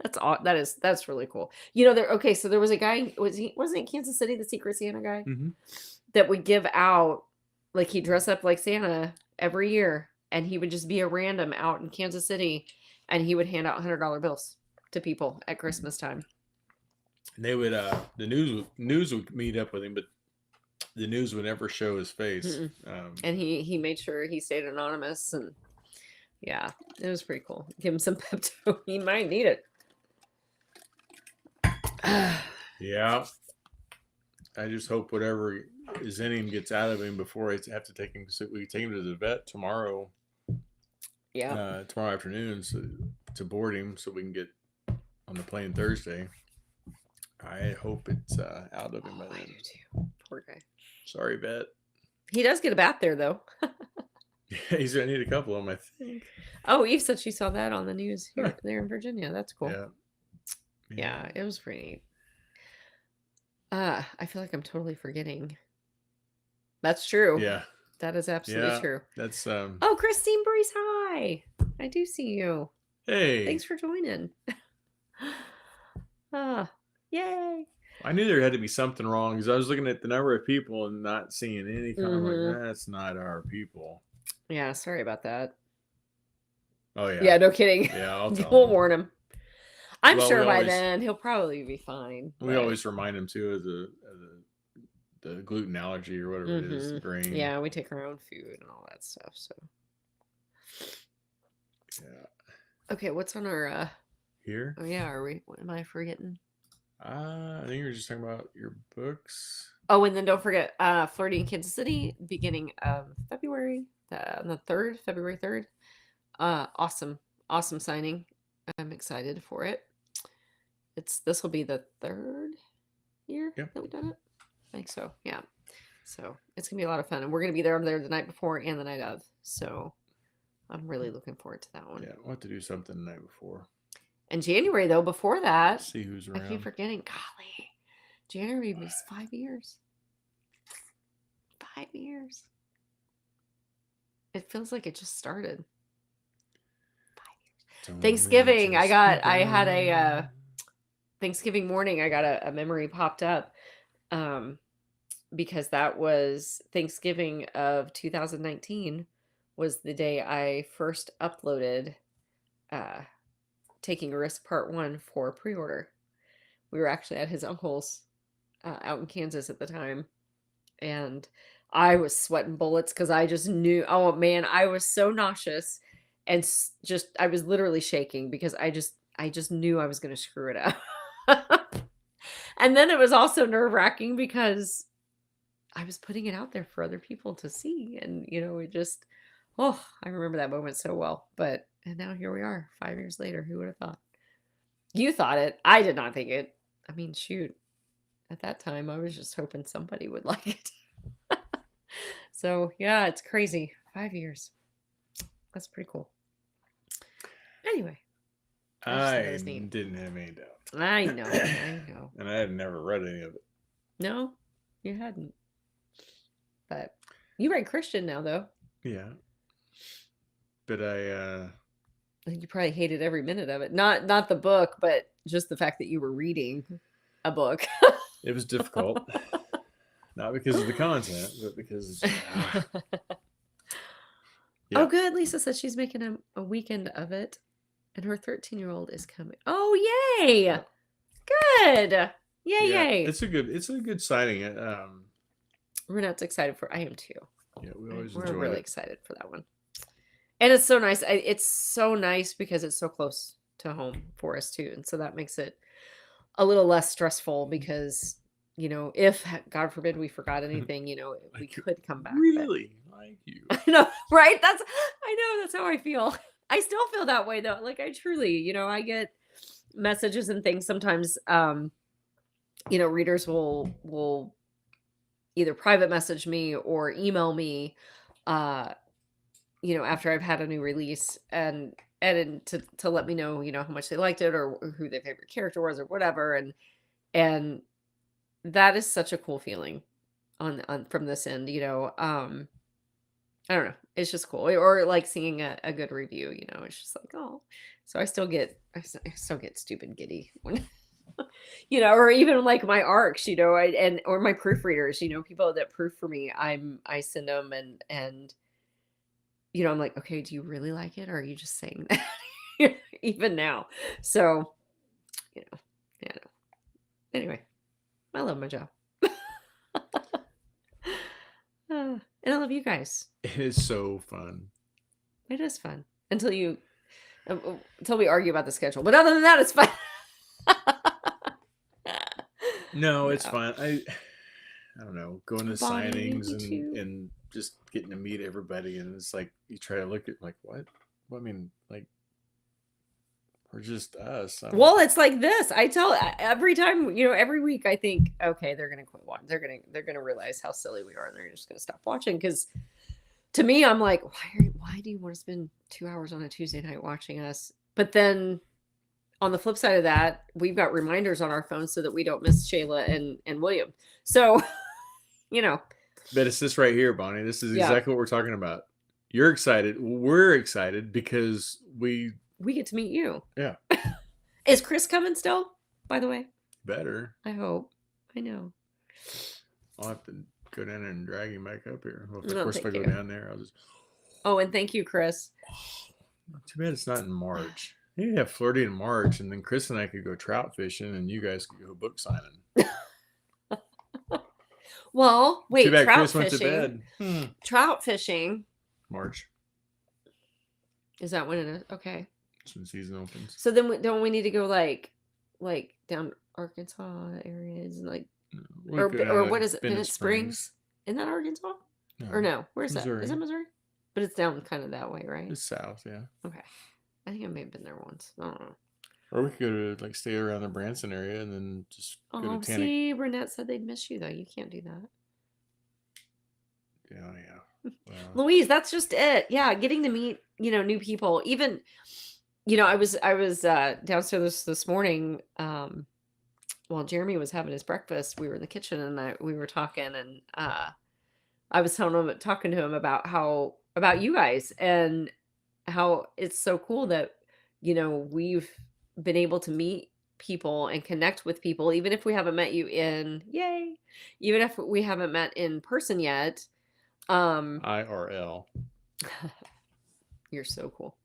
That's really cool. So there was a guy, wasn't it Kansas City, the Secret Santa guy? Mm-hmm. That would give out, like, he'd dress up like Santa every year, and he would just be a random out in Kansas City, and he would hand out $100 bills to people at Christmas time. And they would the news would meet up with him, but the news would never show his face. And he made sure he stayed anonymous, and yeah, it was pretty cool. Give him some Pepto. He might need it. Yeah. I just hope whatever is in him gets out of him before I have to take him. So we take him to the vet tomorrow. Yeah. Tomorrow afternoon, to board him so we can get on the plane Thursday. I hope it's out of him by then. I do too. Poor guy. Sorry, vet. He does get a bath there, though. He's gonna need a couple of them, I think. Oh, Eve said she saw that on the news there in Virginia. That's cool. Yeah, it was pretty neat. I feel like I'm totally forgetting. That's true. Yeah. That is absolutely true. That's Oh, Christine Breeze, hi. I do see you. Hey. Thanks for joining. Yay. I knew there had to be something wrong because I was looking at the number of people and not seeing any kind of like, that's not our people. Yeah, sorry about that. Oh yeah. Yeah, no kidding. Yeah, I'll tell we'll him. warn him. I'm sure by then he'll probably be fine. We always remind him too of the gluten allergy or whatever it is, the grain. Yeah, we take our own food and all that stuff. So yeah. Okay, what's on our here? Oh yeah, what am I forgetting? I think you were just talking about your books. Oh, and then don't forget Flirty in Kansas City, beginning of February, on the 3rd, February 3rd. Awesome signing. I'm excited for it. This will be the 3rd year that we've done it. I think so. Yeah. So it's gonna be a lot of fun, and we're gonna be there. I'm there the night before and the night of. So I'm really looking forward to that one. Yeah, we'll have to do something the night before. And January, though, before that, see who's around. I keep forgetting. Golly, January was 5 years. 5 years. It feels like it just started. 5 years. Thanksgiving, I had a Thanksgiving morning. I got a memory popped up, because that was Thanksgiving of 2019 was the day I first uploaded Taking a Risk Part 1 for pre-order. We were actually at his uncle's out in Kansas at the time, and I was sweating bullets because I just knew, oh man, I was so nauseous and just I was literally shaking because I just knew I was going to screw it up. And then it was also nerve-wracking because I was putting it out there for other people to see, and it just, oh, I remember that moment so well. But and now here we are, 5 years later. Who would have thought? You thought it. I did not think it. I mean, shoot. At that time, I was just hoping somebody would like it. So yeah, it's crazy. 5 years. That's pretty cool. Anyway, I didn't have any doubt. I know. I know. And I had never read any of it. No, you hadn't. But you read Christian now, though. Yeah. But I think you probably hated every minute of it. Not the book, but just the fact that you were reading a book. It was difficult. Not because of the content, but because yeah. Oh, good. Lisa says she's making a weekend of it, and her 13-year-old is coming. Oh, yay! Good. Yay! It's a good sighting. Renette's excited for. I am too. Yeah, we're really excited for that one, and it's so nice. It's so nice because it's so close to home for us too, and so that makes it a little less stressful because if God forbid we forgot anything, we could come back. Really like you. I know, right? I know that's how I feel. I still feel that way though. Like I truly, I get messages and things sometimes. Readers will either private message me or email me, after I've had a new release and to let me know, how much they liked it or who their favorite character was or whatever. And that is such a cool feeling on from this end, I don't know. It's just cool. Or like seeing a good review, it's just like, oh, so I still get stupid giddy when, or even like my arcs, or my proofreaders, people that proof for me, I send them and, I'm like, okay, do you really like it? Or are you just saying that even now? So, anyway, I love my job. And I love you guys. It is so fun. It is fun until we argue about the schedule. But other than that, it's fun. No, it's fun. I don't know, going to signings and just getting to meet everybody, and it's like you try to look at like what? Well, I mean, like we're just us. Well, it's like this. I tell every time, every week I think, okay, they're gonna quit watching. They're gonna realize how silly we are, and they're just gonna stop watching. Because to me, I'm like, why do you want to spend 2 hours on a Tuesday night watching us? But then on the flip side of that, we've got reminders on our phones so that we don't miss Shayla and William. So, But it's this right here, Bonnie. This is exactly what we're talking about. You're excited. We're excited because we get to meet you. Yeah. Is Chris coming still, by the way? Better. I hope. I know. I'll have to go down and drag him back up here. Well, of course, if I go down there, I'll just. Oh, and thank you, Chris. Too bad it's not in March. You have flirty in March, and then Chris and I could go trout fishing, and you guys could go book signing. Well, wait. Too bad trout Chris fishing. Went to bed. Trout fishing. March. Is that when it is? Okay. That's when season opens. So then, don't we need to go like down Arkansas areas and like, or what is it? Bennett Springs? Isn't that Arkansas? No. Or no? Where's Missouri. That? Is it Missouri? But it's down kind of that way, right? It's south, yeah. Okay. I think I may have been there once. I don't know. Or we could go to stay around the Branson area and then just go to Tannic. See, Renette said they'd miss you though. You can't do that. Yeah. Well, Louise, that's just it. Yeah, getting to meet new people. Even I was downstairs this morning. While Jeremy was having his breakfast, we were in the kitchen and we were talking, and I was talking to him about you guys and how it's so cool that we've been able to meet people and connect with people, even if we haven't met you even if we haven't met in person yet. IRL. You're so cool.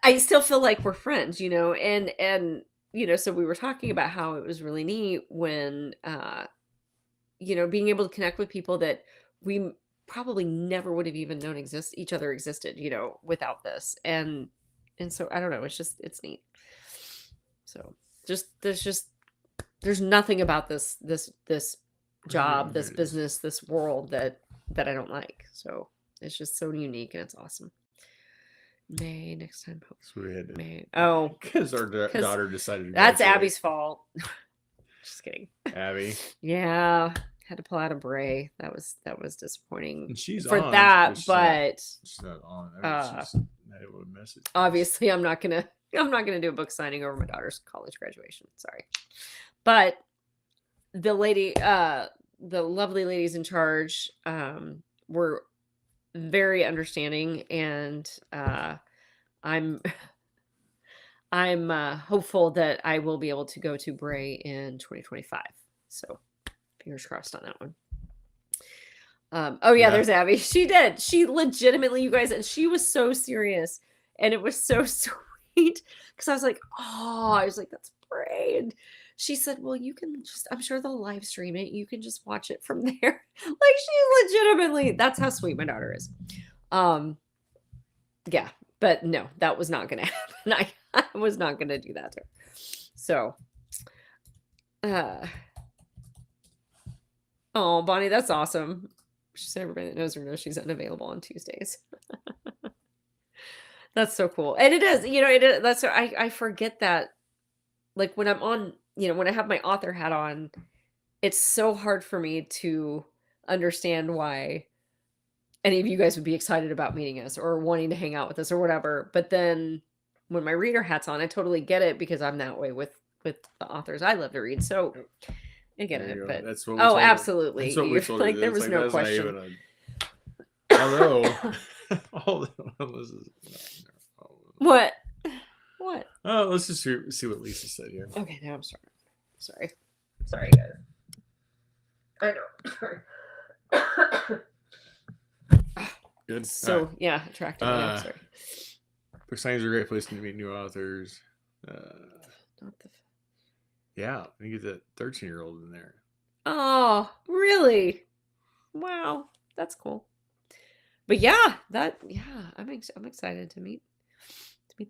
I still feel like we're friends, and so we were talking about how it was really neat when, being able to connect with people that we probably never would have even known each other existed, without this. And so I don't know, it's neat. So there's nothing about this job, this business, this world that I don't like. So it's just so unique and it's awesome. May next time. So we had to, May. Oh, because our daughter decided to that's graduate. Abby's fault. Just kidding. Abby. Yeah, had to pull out a Bray. That was disappointing. And she's for on, that, but she's not on. I mean, she's not able to message. Obviously, I'm not gonna do a book signing over my daughter's college graduation. Sorry, but the lovely ladies in charge, were very understanding, and I'm hopeful that I will be able to go to Bray in 2025. So fingers crossed on that one. Yeah, there's Abby. She did. She legitimately, you guys, and she was so serious, and it was so sweet because I was like, that's Bray, and she said, well, you can I'm sure they'll live stream it. You can just watch it from there. Like, she legitimately, that's how sweet my daughter is. Yeah, but no, that was not going to happen. I was not going to do that to her. So, oh, Bonnie, that's awesome. She said everybody that knows her knows she's unavailable on Tuesdays. That's so cool. And it is, it is, that's, I forget that, like, when I'm on, when I have my author hat on, it's so hard for me to understand why any of you guys would be excited about meeting us or wanting to hang out with us or whatever. But then when my reader hat's on, I totally get it because I'm that way with the authors I love to read. So I get it. But that's what we told absolutely. That's what we told like, there was like, no question. Although, this is what? Oh, let's just see what Lisa said here. Okay, now I'm sorry, guys. I know. Good. So yeah, attractive. Sorry. Book signings are a great place to meet new authors. Yeah, you get that 13-year-old in there. Oh, really? Wow, that's cool. But yeah, I'm excited to meet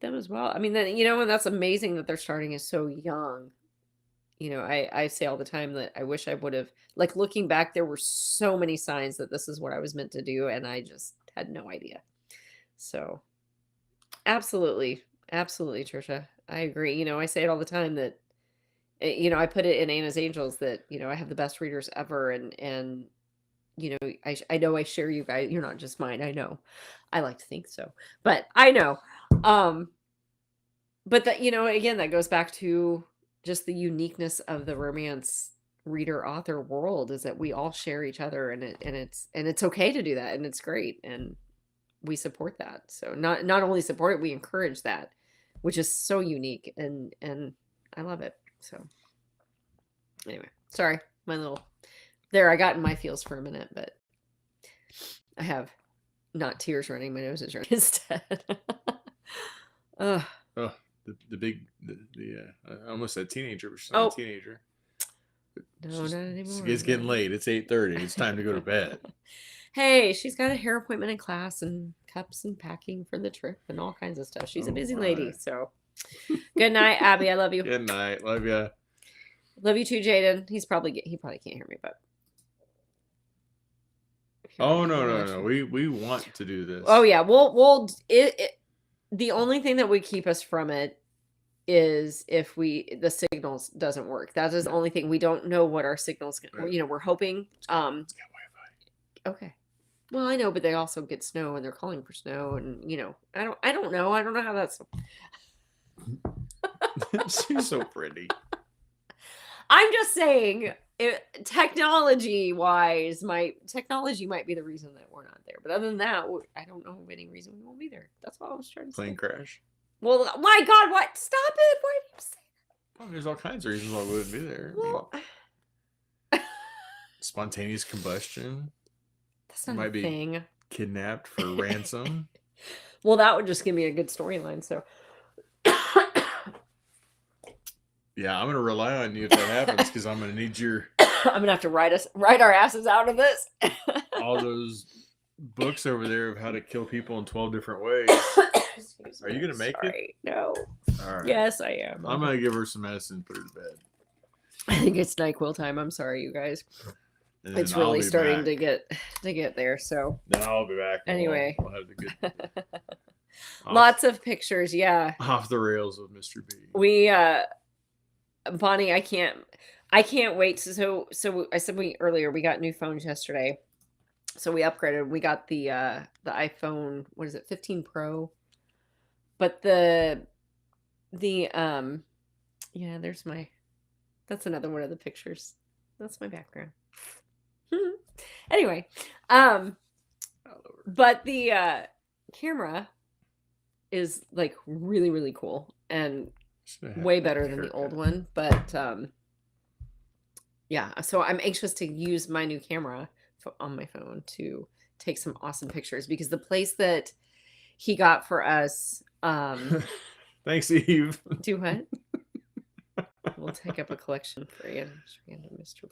them as well. I mean, and that's amazing that they're starting as so young. I say all the time that I wish I would have, like, looking back, there were so many signs that this is what I was meant to do, and I just had no idea. So, absolutely, Trisha, I agree. I say it all the time that, I put it in Anna's Angels that, I have the best readers ever, and I know I share you guys. You're not just mine. I know. I like to think so, but I know. But that, again, that goes back to just the uniqueness of the romance reader author world is that we all share each other, and it's okay to do that, and it's great, and we support that. So not only support it, we encourage that, which is so unique, and I love it. So anyway, sorry, my little there, I got in my feels for a minute, but I have not tears running, my nose is running instead. Oh, I almost said teenager, but she's not a teenager. No, not anymore. It's getting late. It's 8:30. It's time to go to bed. Hey, she's got a hair appointment in class and cups and packing for the trip and all kinds of stuff. She's a busy lady. So good night, Abby. I love you. Good night. Love you. Love you too, Jaden. He probably can't hear me, but. Oh no. We want to do this. Oh yeah, the only thing that would keep us from it is if the signals doesn't work. That is the only thing. We don't know what our signals. We're hoping. It's got Wi-Fi. Okay. Well, I know, but they also get snow, and they're calling for snow, and I don't know. I don't know how that's. She's so pretty. I'm just saying, technology-wise, technology might be the reason that we're not there. But other than that, I don't know of any reason we won't be there. That's all I was trying to say. Plane crash. Well, my God, what? Stop it! Why did you say that? Well, there's all kinds of reasons why we wouldn't be there. Well, spontaneous combustion. That's not a thing. Kidnapped for ransom. Well, that would just give me a good storyline. So, Yeah, I'm gonna rely on you if that happens because I'm gonna need your. I'm gonna have to write our asses out of this. All those books over there of how to kill people in 12 different ways. Are you gonna make it? No. All right. Yes, I am. I'm gonna give her some medicine and put her to bed. I think it's NyQuil time. I'm sorry, you guys. It's really starting to get there. So then I'll be back. Anyway, we'll have the good. Lots of pictures. Yeah. Off the rails with Mr. B. We Bonnie, I can't wait. So I said earlier we got new phones yesterday. So we upgraded. We got the iPhone, what is it, 15 Pro. But yeah, that's another one of the pictures. That's my background. Anyway, but the camera is like really, really cool and way better than the old one. But yeah, so I'm anxious to use my new camera on my phone to take some awesome pictures, because the place that he got for us, thanks, Eve. Do what? We'll take up a collection for you, Mr.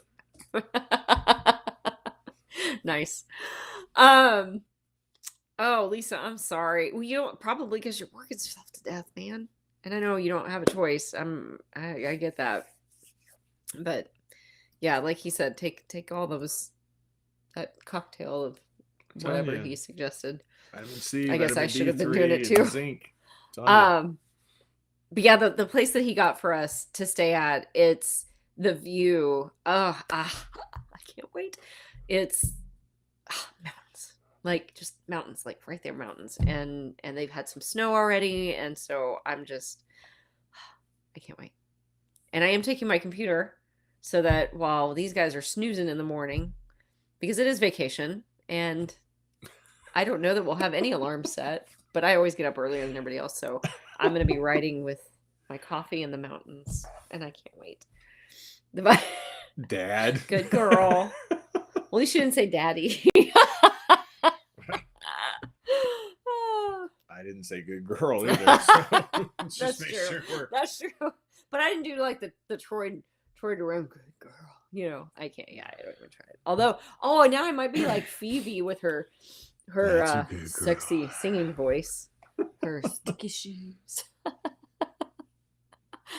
Nice. Oh, Lisa, I'm sorry. Well, you don't, probably because you're working yourself to death, man. And I know you don't have a choice. I get that. But yeah, like he said, take all that cocktail of whatever he suggested. Vitamin C, I guess I should have been doing it too. Zinc. But yeah, the place that he got for us to stay at, it's the view. I can't wait. It's mountains, like just mountains, like right there, mountains, and they've had some snow already, and so I can't wait. And I am taking my computer so that while these guys are snoozing in the morning, because it is vacation, and I don't know that we'll have any alarms set, but I always get up earlier than everybody else, so I'm going to be riding with my coffee in the mountains, and I can't wait. Dad. Good girl. Well, you shouldn't say daddy. I didn't say good girl either. So That's true. Sure. That's true. But I didn't do like the Troy Durham good girl. You know, I can't. Yeah, I don't even try it. Although, now I might be like Phoebe with her sexy singing voice, her sticky shoes.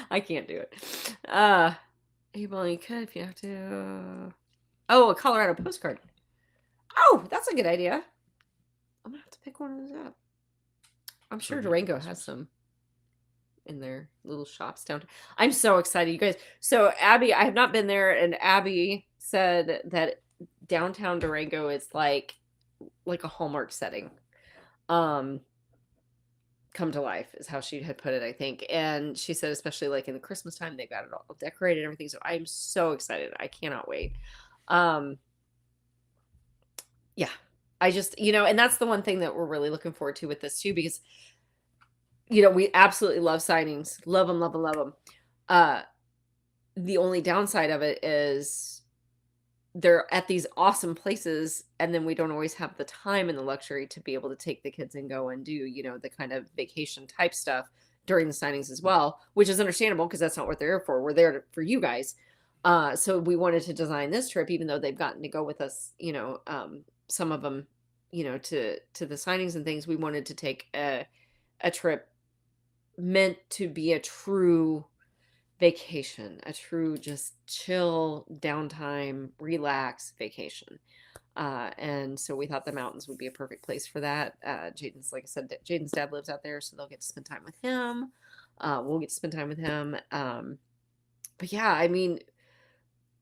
I can't do it. You could if you have to. A Colorado postcard. Oh, that's a good idea. I'm gonna have to pick one of those up. I'm sure Durango has some in their little shops downtown. I'm so excited, you guys. So Abby, I have not been there, and Abby said that downtown Durango is like a Hallmark setting. Come to life is how she had put it, I think. And she said, especially like in the Christmas time, they got it all decorated and everything. So I'm so excited. I cannot wait. Yeah, I just, and that's the one thing that we're really looking forward to with this too, because, we absolutely love signings, love them, love them, love them. The only downside of it is they're at these awesome places, and then we don't always have the time and the luxury to be able to take the kids and go and do, the kind of vacation type stuff during the signings as well, which is understandable because that's not what they're here for. We're there for you guys. So we wanted to design this trip, even though they've gotten to go with us, some of them, to the signings and things. We wanted to take a trip meant to be a true vacation, a true just chill, downtime, relax vacation. And so we thought the mountains would be a perfect place for that. Jaden's, like I said, Jaden's dad lives out there, so they'll get to spend time with him. We'll get to spend time with him. But yeah, I mean,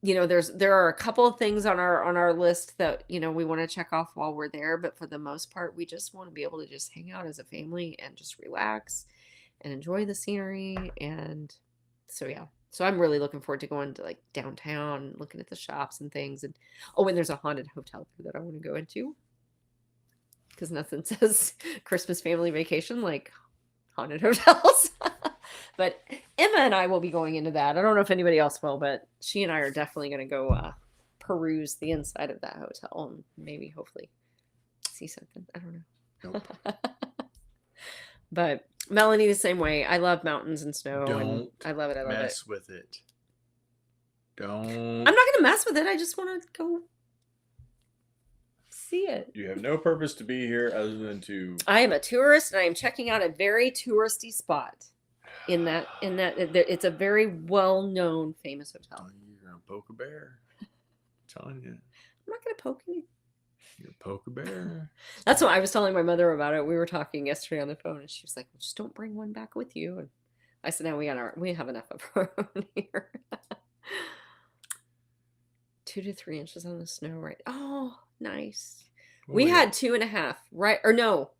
there are a couple of things on our list that, we want to check off while we're there. But for the most part, we just want to be able to just hang out as a family and just relax and enjoy the scenery. And so, yeah. So I'm really looking forward to going to like downtown, looking at the shops and things. And there's a haunted hotel that I want to go into, because nothing says Christmas family vacation like haunted hotels. But Emma and I will be going into that. I don't know if anybody else will, but she and I are definitely going to go peruse the inside of that hotel and maybe hopefully see something. I don't know. Nope. But Melanie, the same way. I love mountains and snow. Don't I love it. I love it. mess with it. Don't. I'm not going to mess with it. I just want to go see it. You have no purpose to be here other than to. I am a tourist, and I am checking out a very touristy spot. In that, it's a very well-known, famous hotel. You're gonna poke a bear. I'm telling you. I'm not gonna poke you. You're poke a bear. That's what I was telling my mother about it. We were talking yesterday on the phone, and she was like, well, "Just don't bring one back with you." And I said, "No, we have enough of our own here." 2 to 3 inches on the snow, right? Oh, nice. We had 2.5, right? Or no.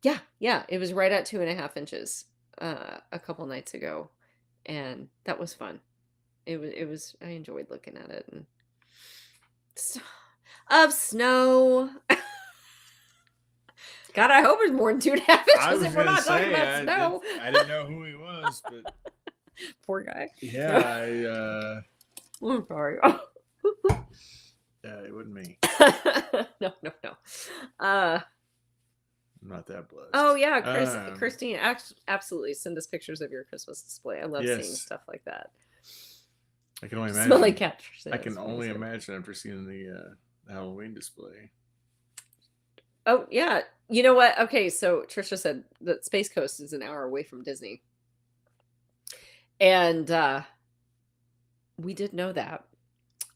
Yeah. It was right at 2.5 inches a couple nights ago, and that was fun. It was. I enjoyed looking at it and of snow. God, I hope it's more than 2.5 inches if we're not talking about snow. I didn't know who he was, but poor guy. Yeah, I'm sorry. Yeah, it wasn't me. No. I'm not that blessed. Oh yeah, Christine, absolutely send us pictures of your Christmas display. I love seeing stuff like that. I can only imagine. Smelly catchers. I can only imagine after seeing the Halloween display. Oh yeah, you know what? Okay, so Trisha said that Space Coast is an hour away from Disney, and we did know that,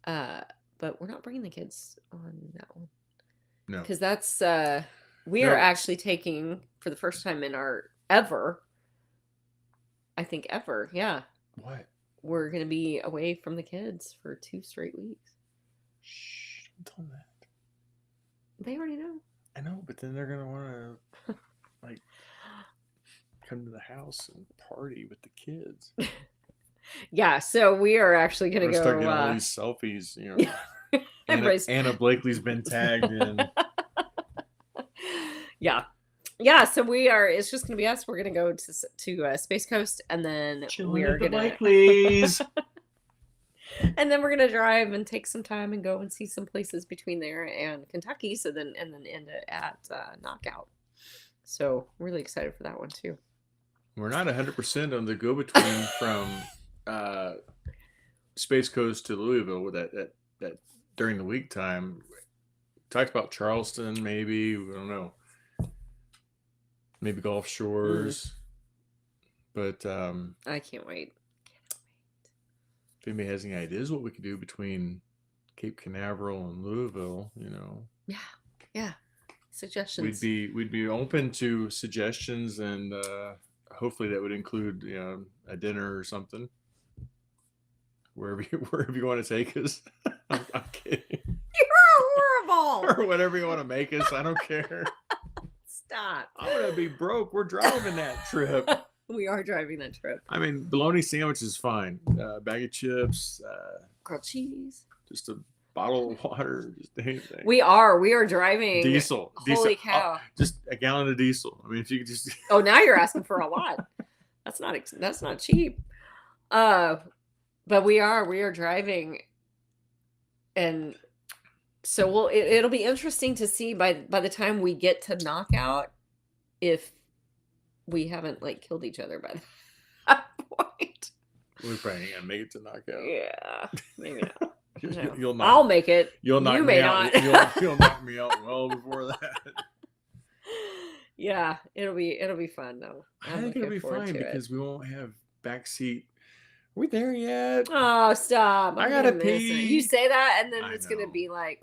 but we're not bringing the kids on that one. No, because that's we are actually taking for the first time in our ever. I think ever, yeah. What? We're gonna be away from the kids for 2 straight weeks. Shh! Don't tell them that. They already know. I know, but then they're gonna want to like come to the house and party with the kids. Yeah, so we are actually gonna go. Start getting all these selfies, you know. Anna Blakely's been tagged in. Yeah. So we are. It's just gonna be us. We're gonna go to Space Coast, and then we're gonna Blakely's. And then we're gonna drive and take some time and go and see some places between there and Kentucky. So then end it at Knockout. So really excited for that one too. We're not 100% on the go between from Space Coast to Louisville with that during the week time. Talked about Charleston, maybe. I don't know. Maybe Gulf Shores. But I can't wait. If anybody has any ideas what we could do between Cape Canaveral and Louisville, you know. Yeah. Suggestions. We'd be open to suggestions, and hopefully that would include, you know, a dinner or something. Wherever you want to take us. I'm kidding. You're horrible. Or whatever you want to make us. I don't care. Stop. I'm going to be broke. We're driving that trip. We are driving that trip. I mean, bologna sandwich is fine. Bag of chips. Grilled cheese. Just a bottle of water. Just anything. We are driving. Diesel. Holy cow. Just a gallon of diesel. I mean, if you could just. Oh, now you're asking for a lot. That's not cheap. But we are driving, and so it'll be interesting to see by the time we get to Knockout if we haven't like killed each other by that point. We're probably not gonna make it to Knockout. Yeah, maybe not. You'll not. I'll make it. You'll knock me out. You'll knock me out well before that. Yeah, it'll be fun though. I think it'll be fine because we won't have backseat. Are we there yet? Oh, stop. I gotta pee. You say that, and then it's going to be like,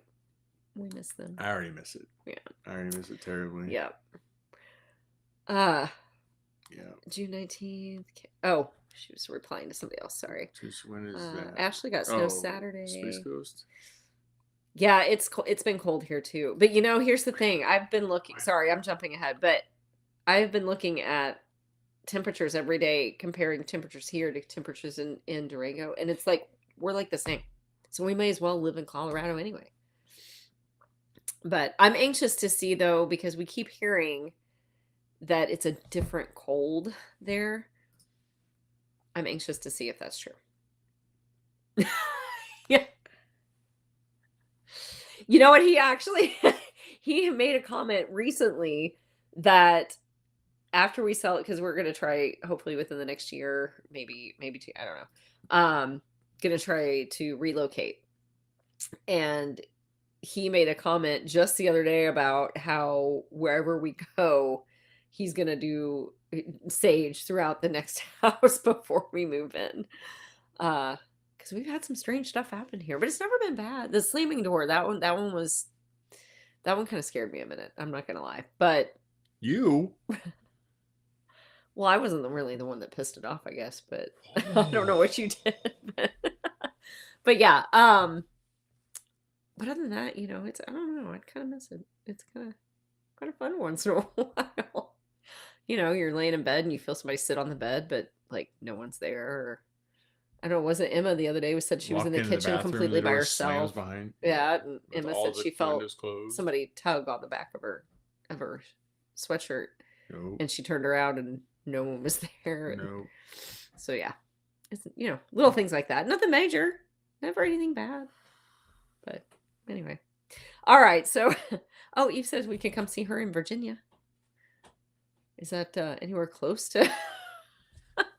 we miss them. I already miss it. Yeah. I already miss it terribly. Yeah. Yeah. June 19th. Oh, she was replying to somebody else. Sorry. When is that? Ashley got snow Saturday. Space Coast. Yeah, it's been cold here too. But you know, here's the thing. I've been looking. Sorry, I'm jumping ahead, but I've been looking at temperatures every day, comparing temperatures here to temperatures in Durango, and it's like we're like the same. So we may as well live in Colorado anyway. But I'm anxious to see though, because we keep hearing that it's a different cold there. I'm anxious to see if that's true. Yeah. You know what? He made a comment recently that after we sell it, because we're gonna try hopefully within the next year, maybe two, I don't know. Gonna try to relocate. And he made a comment just the other day about how wherever we go, he's gonna do sage throughout the next house before we move in. Because we've had some strange stuff happen here, but it's never been bad. The slamming door, that one kind of scared me a minute. I'm not gonna lie, but you. well, I wasn't really the one that pissed it off, I guess, but I don't know what you did. But yeah, but other than that, it's I don't know. I kind of miss it. It's kind of fun once in a while. You're laying in bed and you feel somebody sit on the bed, but like no one's there. Or, I don't know. Was it Emma the other day who said she was in the kitchen completely by herself? Yeah, and Emma said she felt somebody tug on the back of her sweatshirt, and she turned around and no one was there. No. So yeah, it's little things like that. Nothing major, never anything bad. But anyway, all right. So, Eve says we can come see her in Virginia. Is that anywhere close to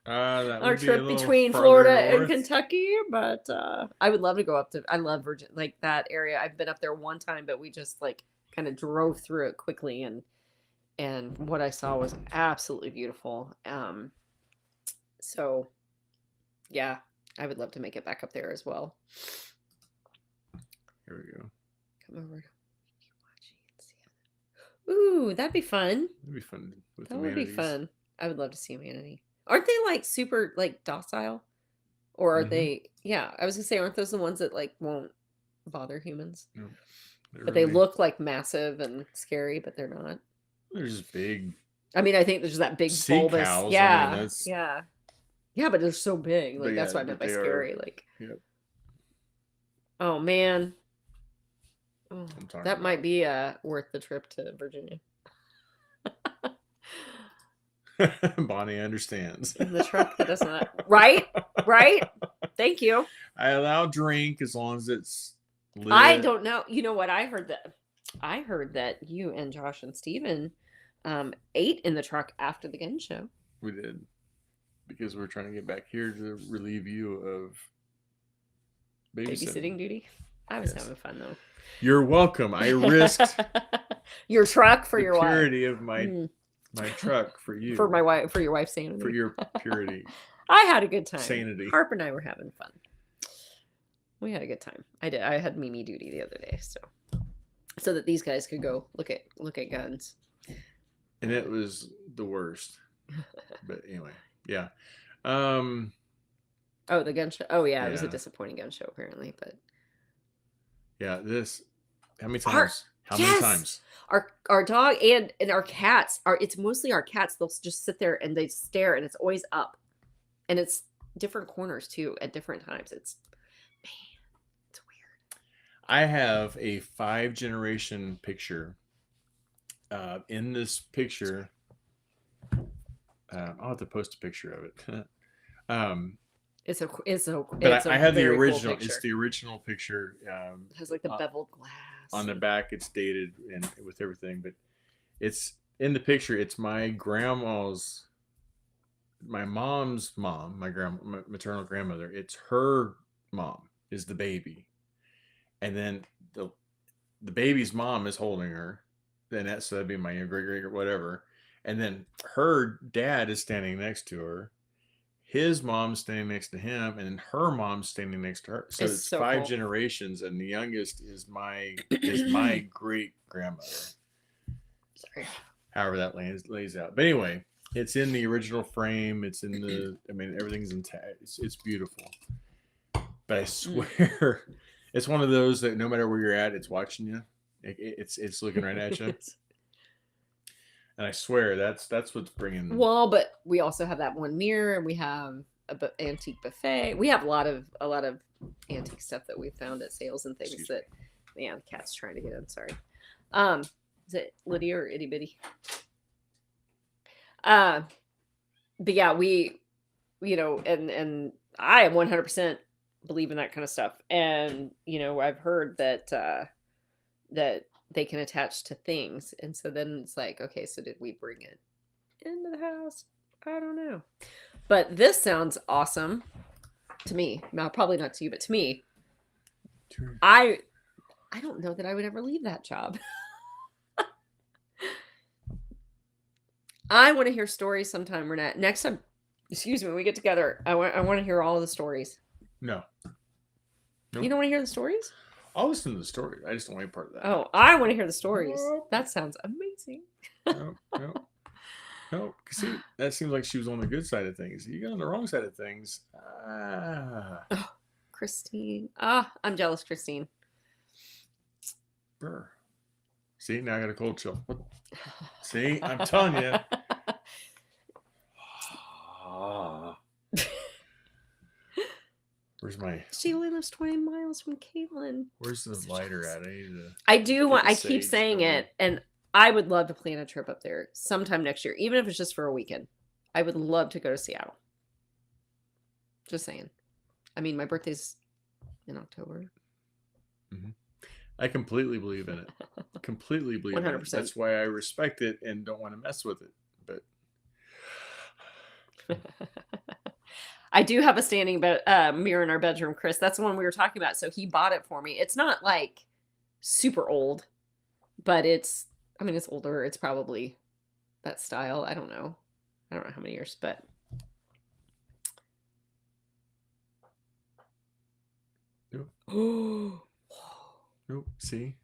our trip between Florida and Kentucky? But I would love to go up to. I love Virginia, like that area. I've been up there one time, but we just like kind of drove through it quickly, and what I saw was absolutely beautiful. So yeah, I would love to make it back up there as well. Here we go. Come over. Ooh, that'd be fun. That'd be fun. That would be fun. I would love to see a manatee. Aren't they like super like docile? Or are they? Yeah, I was gonna say, aren't those the ones that like won't bother humans? No, but they look like massive and scary, but they're not. They're just big. I mean, I think there's that big sea bulbous. Cows. Yeah, I mean, yeah, but they're so big. Like that's what I meant by scary. Like, oh man. Oh, that might be worth the trip to Virginia. Bonnie understands. In the truck that does not. Right? Thank you. I allow drink as long as it's lit. I don't know. You know what? I heard that you and Josh and Steven ate in the truck after the gun show. We did. Because we're trying to get back here to relieve you of babysitting duty. I was having fun though. You're welcome. I risked your truck for your purity wife. of my truck for you. For my wife, for your wife's sanity. For your purity. I had a good time. Sanity. Harp and I were having fun. We had a good time. I did. I had Mimi duty the other day, so that these guys could go look at guns. And it was the worst. But anyway, yeah. Oh, the gun show. Oh yeah, it was a disappointing gun show apparently, but. Yeah, how many times? Many times? Our dog and our cats it's mostly our cats. They'll just sit there and they stare and it's always up. And it's different corners too at different times. It's weird. I have a 5-generation picture. In this picture, I'll have to post a picture of it. I have the original. Cool, it's the original picture. It has like the beveled glass. On the back, it's dated and with everything, but it's in the picture. It's my mom's mom, my maternal grandmother. It's her mom is the baby, and then the baby's mom is holding her. Then so that'd be my great or whatever, and then her dad is standing next to her. His mom's standing next to him, and her mom's standing next to her. So it's 5 cool. generations, and the youngest is my great grandmother. Sorry. However that lays out. But anyway, it's in the original frame. It's in the. I mean, everything's intact. It's beautiful. But I swear, it's one of those that no matter where you're at, it's watching you. It's looking right at you. And I swear that's what's bringing. Well, but we also have that one mirror, and we have a antique buffet. We have a lot of antique stuff that we found at sales and things that, man, the cat's trying to get in. Sorry. Is it Lydia or Itty Bitty? But yeah, we, and I am 100% believe in that kind of stuff, and I've heard that that they can attach to things, and so then it's like, okay, so did we bring it into the house. I don't know. But this sounds awesome to me. Now, probably not to you, but to me. Sure. I don't know that I would ever leave that job. I want to hear stories sometime, Renette. Next time, excuse me, when we get together, I want to hear all of the stories. No. Nope. You don't want to hear the stories? I'll listen to the story. I just don't want to be part of that. Oh, I want to hear the stories. That sounds amazing. No. See, that seems like she was on the good side of things. You got on the wrong side of things. Oh, Christine. I'm jealous, Christine. Brr. See, now I got a cold chill. See, I'm telling you. Where's my? She only lives 20 miles from Caitlin. Where's the lighter at? I do want. I keep saying it, and I would love to plan a trip up there sometime next year, even if it's just for a weekend. I would love to go to Seattle. Just saying. I mean, my birthday's in October. Mm-hmm. I completely believe in it. Completely believe 100%. In it. That's why I respect it and don't want to mess with it. But I do have a standing mirror in our bedroom, Chris. That's the one we were talking about. So he bought it for me. It's not like super old, but it's older. It's probably that style. I don't know how many years, but oh. Nope. See,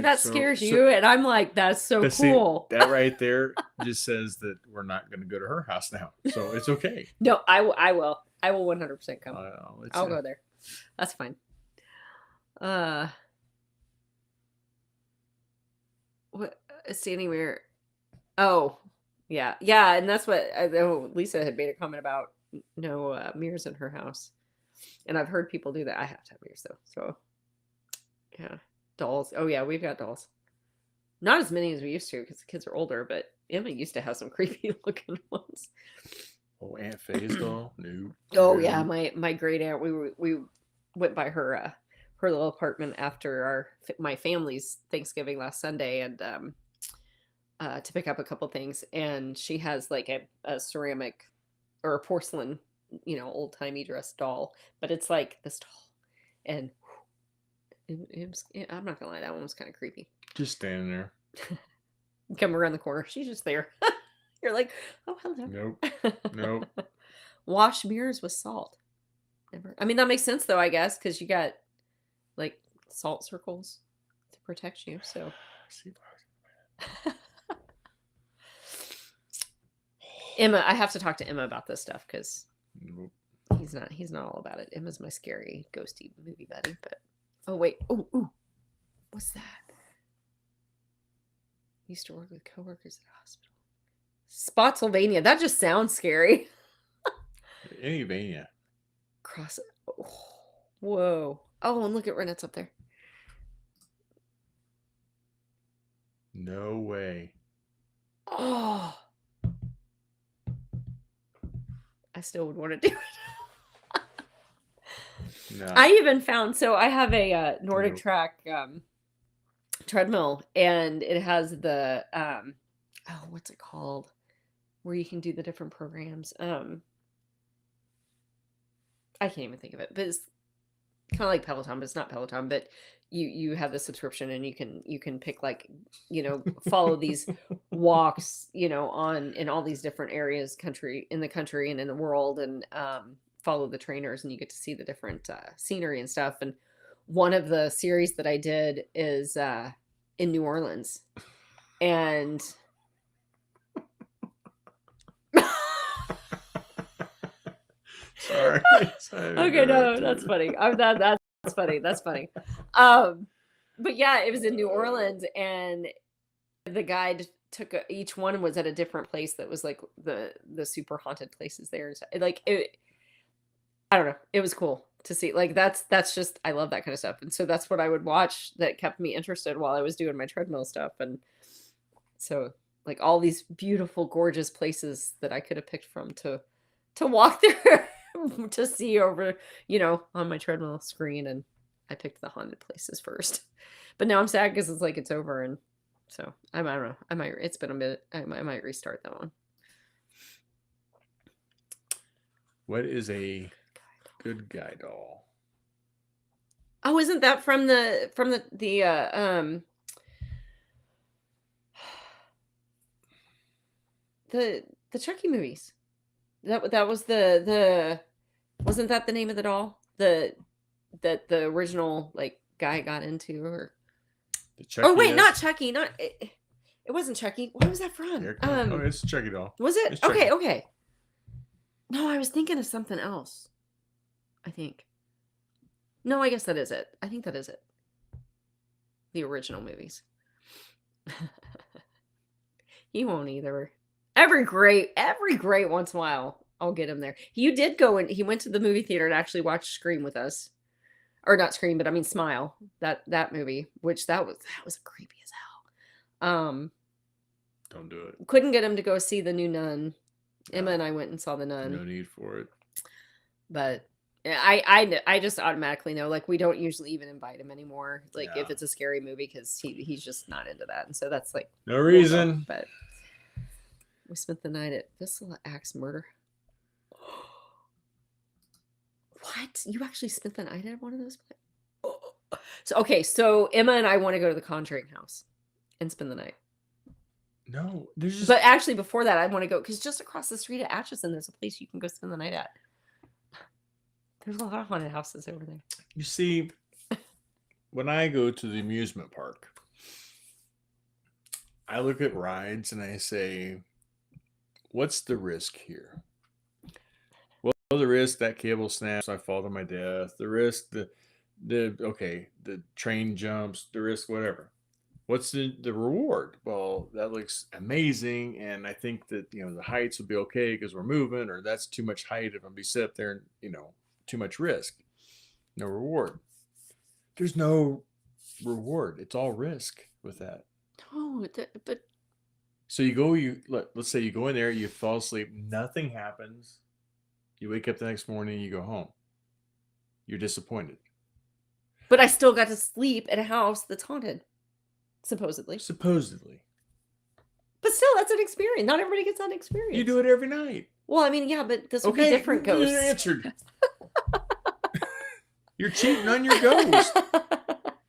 that scares you, and I'm like, that's so cool. See, that right there just says that we're not going to go to her house now, so it's okay. No, I will 100% come. I'll go there. That's fine. What a standing mirror? Oh, yeah, and that's what Lisa had made a comment about. No mirrors in her house, and I've heard people do that. I have to have mirrors though, so. Yeah. Dolls. Oh, yeah. We've got dolls. Not as many as we used to because the kids are older, but Emma used to have some creepy looking ones. Oh, Aunt Faye's doll? No. Oh, yeah. My great aunt, we went by her little apartment after my family's Thanksgiving last Sunday and to pick up a couple things. And she has like a ceramic or a porcelain, old timey dressed doll, but it's like this doll. And I'm not gonna lie, that one was kind of creepy. Just standing there. Come around the corner, she's just there. You're like, oh, hello. Nope. Wash mirrors with salt. Never. I mean, that makes sense though, I guess, because you got like salt circles to protect you. So. Emma, I have to talk to Emma about this stuff because he's not all about it. Emma's my scary ghosty movie buddy, but. Oh, wait. Ooh. What's that? Used to work with coworkers at a hospital. Spotsylvania. That just sounds scary. Anyvania. Cross. Oh, whoa. Oh, and look at Renette's up there. No way. Oh. I still would want to do it. No. I even found, so I have a Nordic Track treadmill, and it has the what's it called, where you can do the different programs. I can't even think of it, but it's kind of like Peloton, but it's not Peloton. But you have the subscription, and you can pick like follow these walks in all these different areas in the country and in the world, and follow the trainers, and you get to see the different scenery and stuff. And one of the series that I did is in New Orleans, and sorry. Okay, no, that's funny. That's funny. That's funny. But yeah, it was in New Orleans, and the guide took each one was at a different place that was like the super haunted places there. Like it. I don't know. It was cool to see. Like that's just, I love that kind of stuff. And so that's what I would watch that kept me interested while I was doing my treadmill stuff. And so like all these beautiful, gorgeous places that I could have picked from to walk there to see over, on my treadmill screen. And I picked the haunted places first, but now I'm sad because it's like, it's over. And so I don't know. It's been a bit, I might restart that one. What is a good guy doll? Oh, isn't that from the the Chucky movies? That was the wasn't that the name of the doll? That the original like guy got into, or Oh wait, not Chucky, not it wasn't Chucky. What was that from? Oh, it's a Chucky doll. Was it? Okay, okay. No, I was thinking of something else. I think. No, I guess that is it. I think that is it. The original movies. He won't either. Every great once in a while, I'll get him there. He did go and he went to the movie theater and actually watched Scream with us. Or not Scream, but I mean Smile. That movie, which that was creepy as hell. Don't do it. Couldn't get him to go see the new Nun. Emma and I went and saw the Nun. No need for it. But I just automatically know, like, we don't usually even invite him anymore. Like, if it's a scary movie, because he's just not into that. And so that's like no reason. But we spent the night at Bissell Axe Murder. What? You actually spent the night at one of those? So okay, so Emma and I want to go to the Conjuring house and spend the night. No, there's just... But actually, before that, I want to go because just across the street at Atchison, there's a place you can go spend the night at. There's a lot of haunted houses over there. You see, when I go to the amusement park, I look at rides and I say, what's the risk here? Well, the risk that cable snaps, I fall to my death. The risk, the train jumps, the risk, whatever. What's the reward? Well, that looks amazing, and I think that the heights will be okay because we're moving, or that's too much height if I'm be set up there, and too much risk, no reward. There's no reward. It's all risk with that. Oh, but so you go, let's say you go in there, you fall asleep, nothing happens. You wake up the next morning, you go home. You're disappointed. But I still got to sleep at a house that's haunted. Supposedly. But still, that's an experience. Not everybody gets that experience. You do it every night. Well, I mean, yeah, but this would be different ghosts. You answered. You're cheating on your ghost.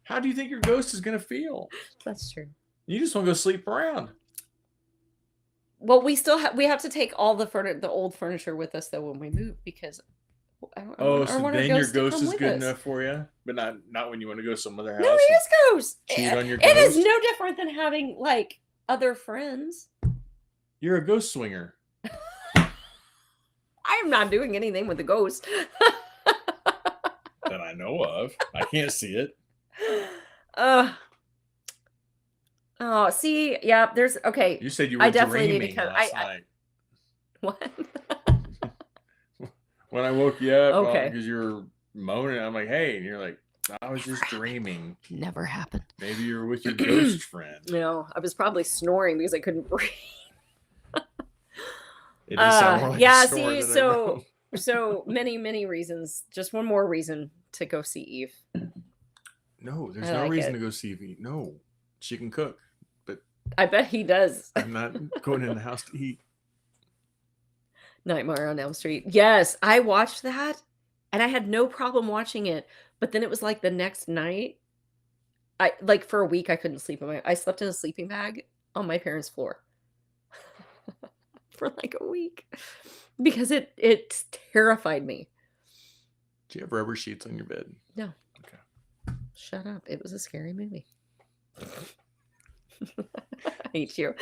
How do you think your ghost is going to feel? That's true. You just want to go sleep around. Well, we have to take all the old furniture with us though when we move, because so then your ghost is good enough for you, but not when you want to go to some other house. No, it is ghost. Cheat on your ghost. It is no different than having like other friends. You're a ghost swinger. I am not doing anything with the ghost that I know of. I can't see it. Oh, see, yeah. There's okay. You said you were dreaming last night. What? When I woke you up, because you were moaning, I'm like, hey, and you're like, I was just dreaming. Never happened. Maybe you were with your ghost friend. No, I was probably snoring because I couldn't breathe. It does sound like yeah, see, so many reasons. Just one more reason to go see Eve. No, there's no reason to go see Eve. No, she can cook, but I bet he does. I'm not going in the house to eat. Nightmare on Elm Street. Yes, I watched that and I had no problem watching it. But then it was like the next night, for a week I couldn't sleep. I slept in a sleeping bag on my parents' floor for like a week because it terrified me. Do you have rubber sheets on your bed? No. Okay. Shut up. It was a scary movie. I hate you.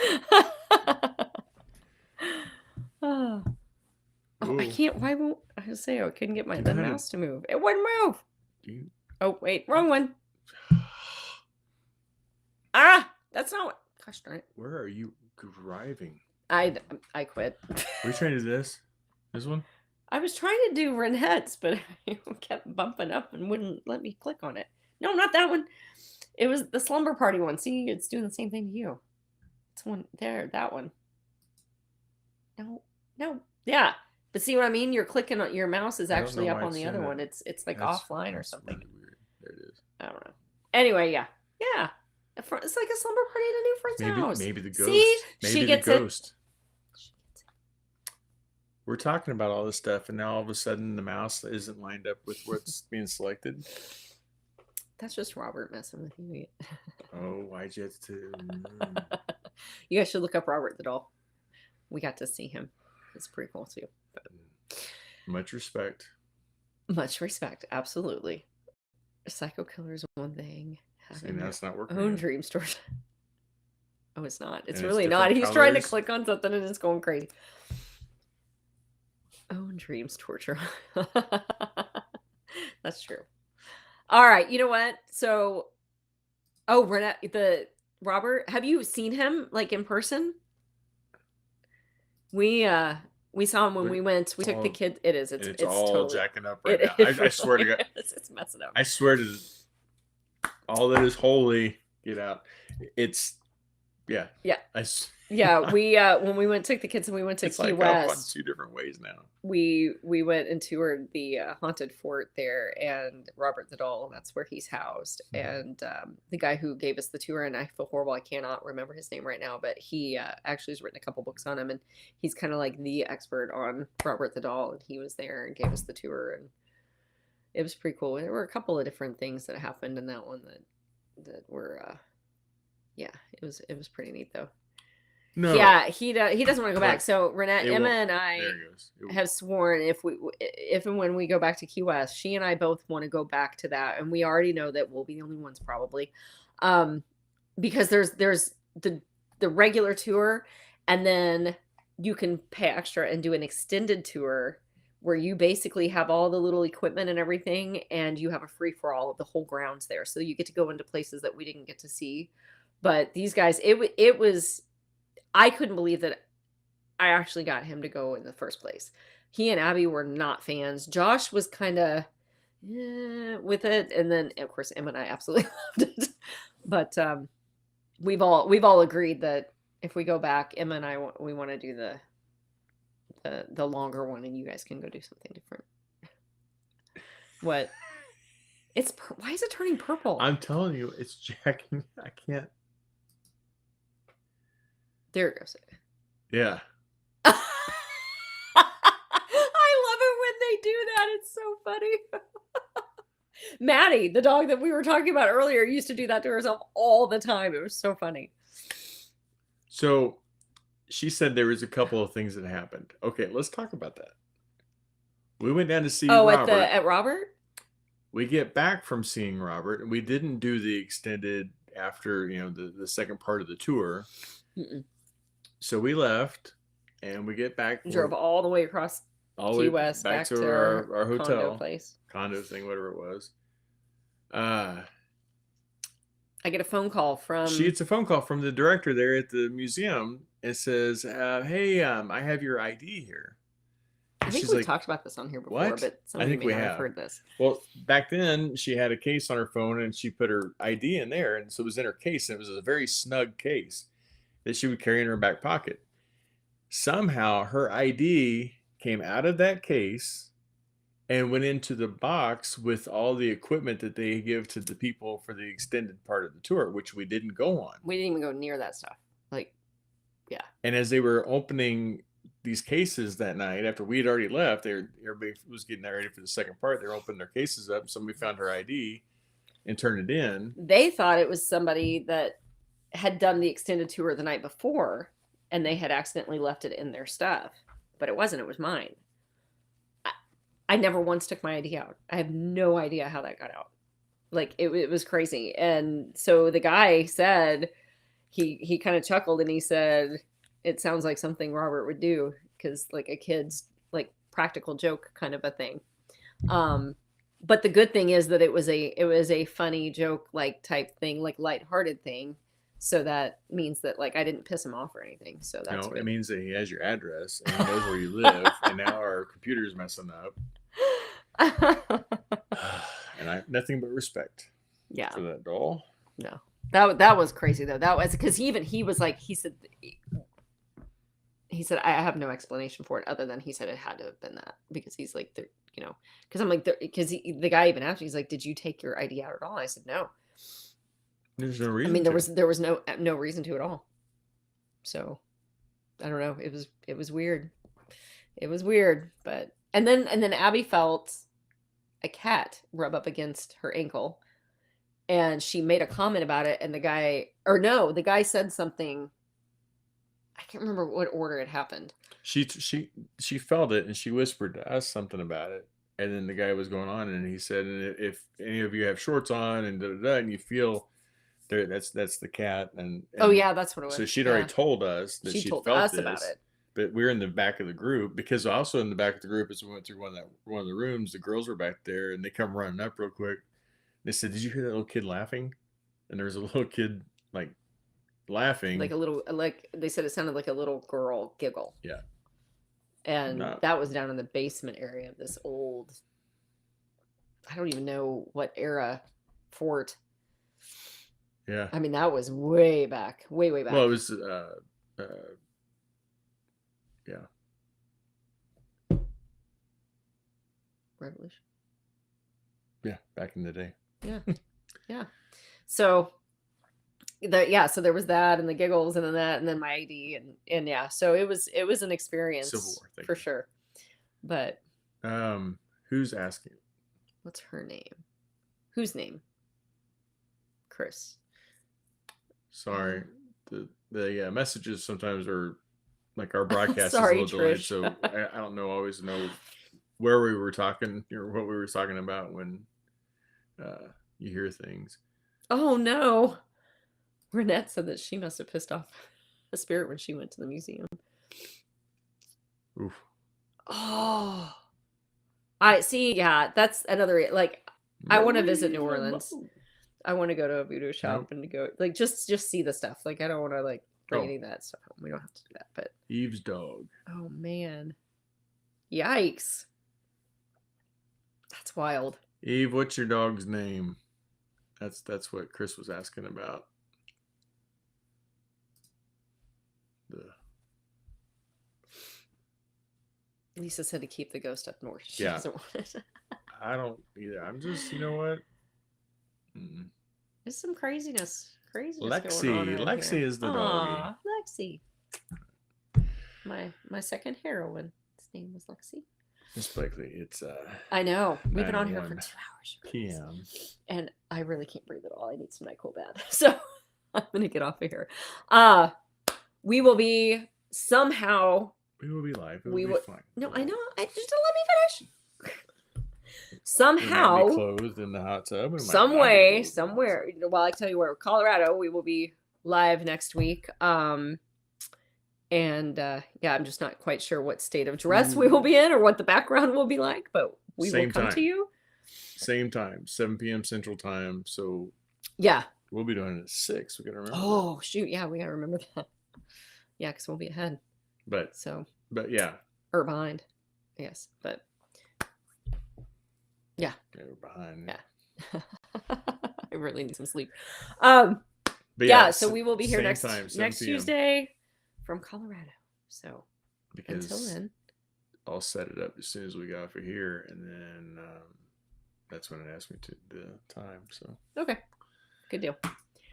I can't. Why won't I say I couldn't get the mouse to move? It wouldn't move. Oh wait, wrong one. That's not what. Gosh darn it. Where are you driving? I quit. Were you trying to do this? This one? I was trying to do Renette's, but it kept bumping up and wouldn't let me click on it. No, not that one. It was the slumber party one. See, it's doing the same thing to you. It's one there. That one. No. Yeah. But see what I mean? You're clicking on your mouse is actually up on the other one. It's like offline or something. Really weird. There it is. I don't know. Anyway, yeah. It's like a slumber party at a new friend's house. Maybe the ghost. See, maybe she gets the ghost. we're talking about all this stuff, and now all of a sudden the mouse isn't lined up with what's being selected. That's just Robert messing with you. Oh, why'd you have to? You guys should look up Robert the doll. We got to see him. It's pretty cool too. But much respect. Much respect, absolutely. Psycho killer is one thing. See, now it's not working. Own dream stores. Oh, it's not. It's and really not. He's trying to click on something and it's going crazy. Own dreams torture. That's true. All right. You know what? So, Robert, have you seen him like in person? We saw him when we went. We took the kid. It's all totally, jacking up right now. I swear to God. It's messing up. I swear to all that is holy. Get out. It's yeah. Yeah. Yeah, we when we took the kids and we went to Key West. On 2 different ways now. We went and toured the haunted fort there, and Robert the doll. That's where he's housed. And the guy who gave us the tour, and I feel horrible, I cannot remember his name right now, but he actually has written a couple books on him, and he's kind of like the expert on Robert the doll. And he was there and gave us the tour, and it was pretty cool. There were a couple of different things that happened in that one that were yeah, it was pretty neat though. No. Yeah, he doesn't want to go back. So Renette, Emma, and I have sworn if and when we go back to Key West, she and I both want to go back to that, and we already know that we'll be the only ones probably, because there's the regular tour, and then you can pay extra and do an extended tour where you basically have all the little equipment and everything, and you have a free for all of the whole grounds there, so you get to go into places that we didn't get to see. But these guys, it was. I couldn't believe that I actually got him to go in the first place. He and Abby were not fans. Josh was kind of with it, and then of course Emma and I absolutely loved it. But we've all agreed that if we go back, Emma and I we want to do the longer one, and you guys can go do something different. What? Why is it turning purple? I'm telling you, it's jacking. I can't. There it goes. Yeah. I love it when they do that. It's so funny. Maddie, the dog that we were talking about earlier, used to do that to herself all the time. It was so funny. So she said there was a couple of things that happened. Okay, let's talk about that. We went down to see Robert. At Robert? We get back from seeing Robert, and we didn't do the extended after, the second part of the tour. Mm-mm. So we left, and we get back. Drove all the way across Key West back to our hotel condo place, condo thing, whatever it was. I get a phone call from. She gets a phone call from the director there at the museum. It says, "Hey, I have your ID here." I think we've talked about this on here before, what? But some of you may not have heard this. Well, back then she had a case on her phone, and she put her ID in there, and so it was in her case, and it was a very snug case that she would carry in her back pocket. Somehow her ID came out of that case and went into the box with all the equipment that they give to the people for the extended part of the tour, which we didn't go on. We didn't even go near that stuff. Yeah. And as they were opening these cases that night, after we had already left, everybody was getting ready for the second part. They were opening their cases up, and somebody found her ID and turned it in. They thought it was somebody that had done the extended tour the night before, and they had accidentally left it in their stuff, but it wasn't. It was mine. I never once took my ID out. I have no idea how that got out. It was crazy. And so the guy said, he kind of chuckled, and he said, it sounds like something Robert would do, because like a kid's practical joke kind of a thing. But the good thing is that it was a funny joke type thing, lighthearted thing. So that means that I didn't piss him off or anything. So that's it means that he has your address and he knows where you live, and now our computer's messing up. And I have nothing but respect. Yeah. For that doll. No. That was crazy though. That was because he said I have no explanation for it other than he said it had to have been that, because he's because I'm because the guy even asked me, he's like, did you take your ID out at all? I said no. There's no reason. I mean, there was no reason to at all. So I don't know. It was weird. It was weird, but and then Abby felt a cat rub up against her ankle, and she made a comment about it, and the guy said something. I can't remember what order it happened. She felt it, and she whispered to us something about it, and then the guy was going on, and he said, "And if any of you have shorts on, and and you feel there, that's the cat." And oh yeah, that's what it was. So she'd already told us that she told felt us this, about it. but we were in the back of the group, because also in the back of the group, as we went through one of the rooms, the girls were back there, and they come running up real quick. They said, "Did you hear that little kid laughing?" And there was a little kid like laughing, like a little, like they said, it sounded like a little girl giggle. Yeah. And that was down in the basement area of this old, I don't even know what era fort. Yeah. I mean, that was way back. Way back. Well, it was yeah. Revolution. Yeah, back in the day. Yeah. Yeah. So so there was that, and the giggles, and then that, and then my ID, and yeah, so it was an experience. Civil War, for sure. But who's asking? What's her name? Whose name? Chris. Sorry, the messages sometimes are like our broadcast Sorry, is a little delayed, Trish. so I don't always know where we were talking or what we were talking about when you hear things. Oh no. Renette said that she must have pissed off a spirit when she went to the museum. Oof. Oh. I see. Yeah, that's another, like, I want to visit New Orleans. I want to go to a voodoo shop and to go, like, just see the stuff. Like, I don't want to, like, bring any of that stuff home. We don't have to do that. But Eve's dog. Oh man. Yikes. That's wild. Eve, what's your dog's name? That's what Chris was asking about. Lisa said to keep the ghost up north. She Yeah. doesn't want it. I don't either. I'm just, you know what? There's some craziness Lexi. going on Lexi here. is the doggy. Lexi. My second heroine. His name was Lexi. Miss Blakely, it's I know. We've been on here for 2 hours. PM. And I really can't breathe at all. I need some NyQuil bad. So I'm gonna get off of here. We will be somehow. We will be live. We will be fine. No, I know. Just don't let me finish. Somehow, we might be clothed in the hot tub. Some way, somewhere. Well, I tell you where, Colorado. We will be live next week. And yeah, I'm just not quite sure what state of dress we will be in or what the background will be like, but we will come to you. Same time, 7 p.m. Central Time. So yeah, we'll be doing it at 6. We gotta remember. Oh shoot, yeah, we gotta remember that. Yeah, because we'll be ahead. But yeah, or behind. Yes, but yeah, we're behind. Yeah, I really need some sleep. But yeah, so we will be here next Tuesday from Colorado. So because until then, I'll set it up as soon as we get off of here, and then that's when it asked me to the time. So okay, good deal.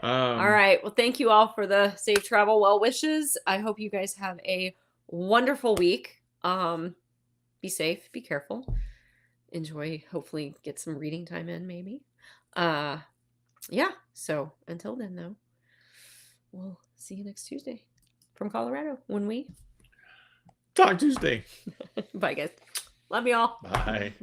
All right. Well, thank you all for the safe travel well wishes. I hope you guys have a wonderful week. Be safe, be careful, enjoy, hopefully get some reading time in, maybe. Yeah, so until then though, we'll see you next Tuesday from Colorado when we talk Tuesday. Bye guys, love y'all. Bye.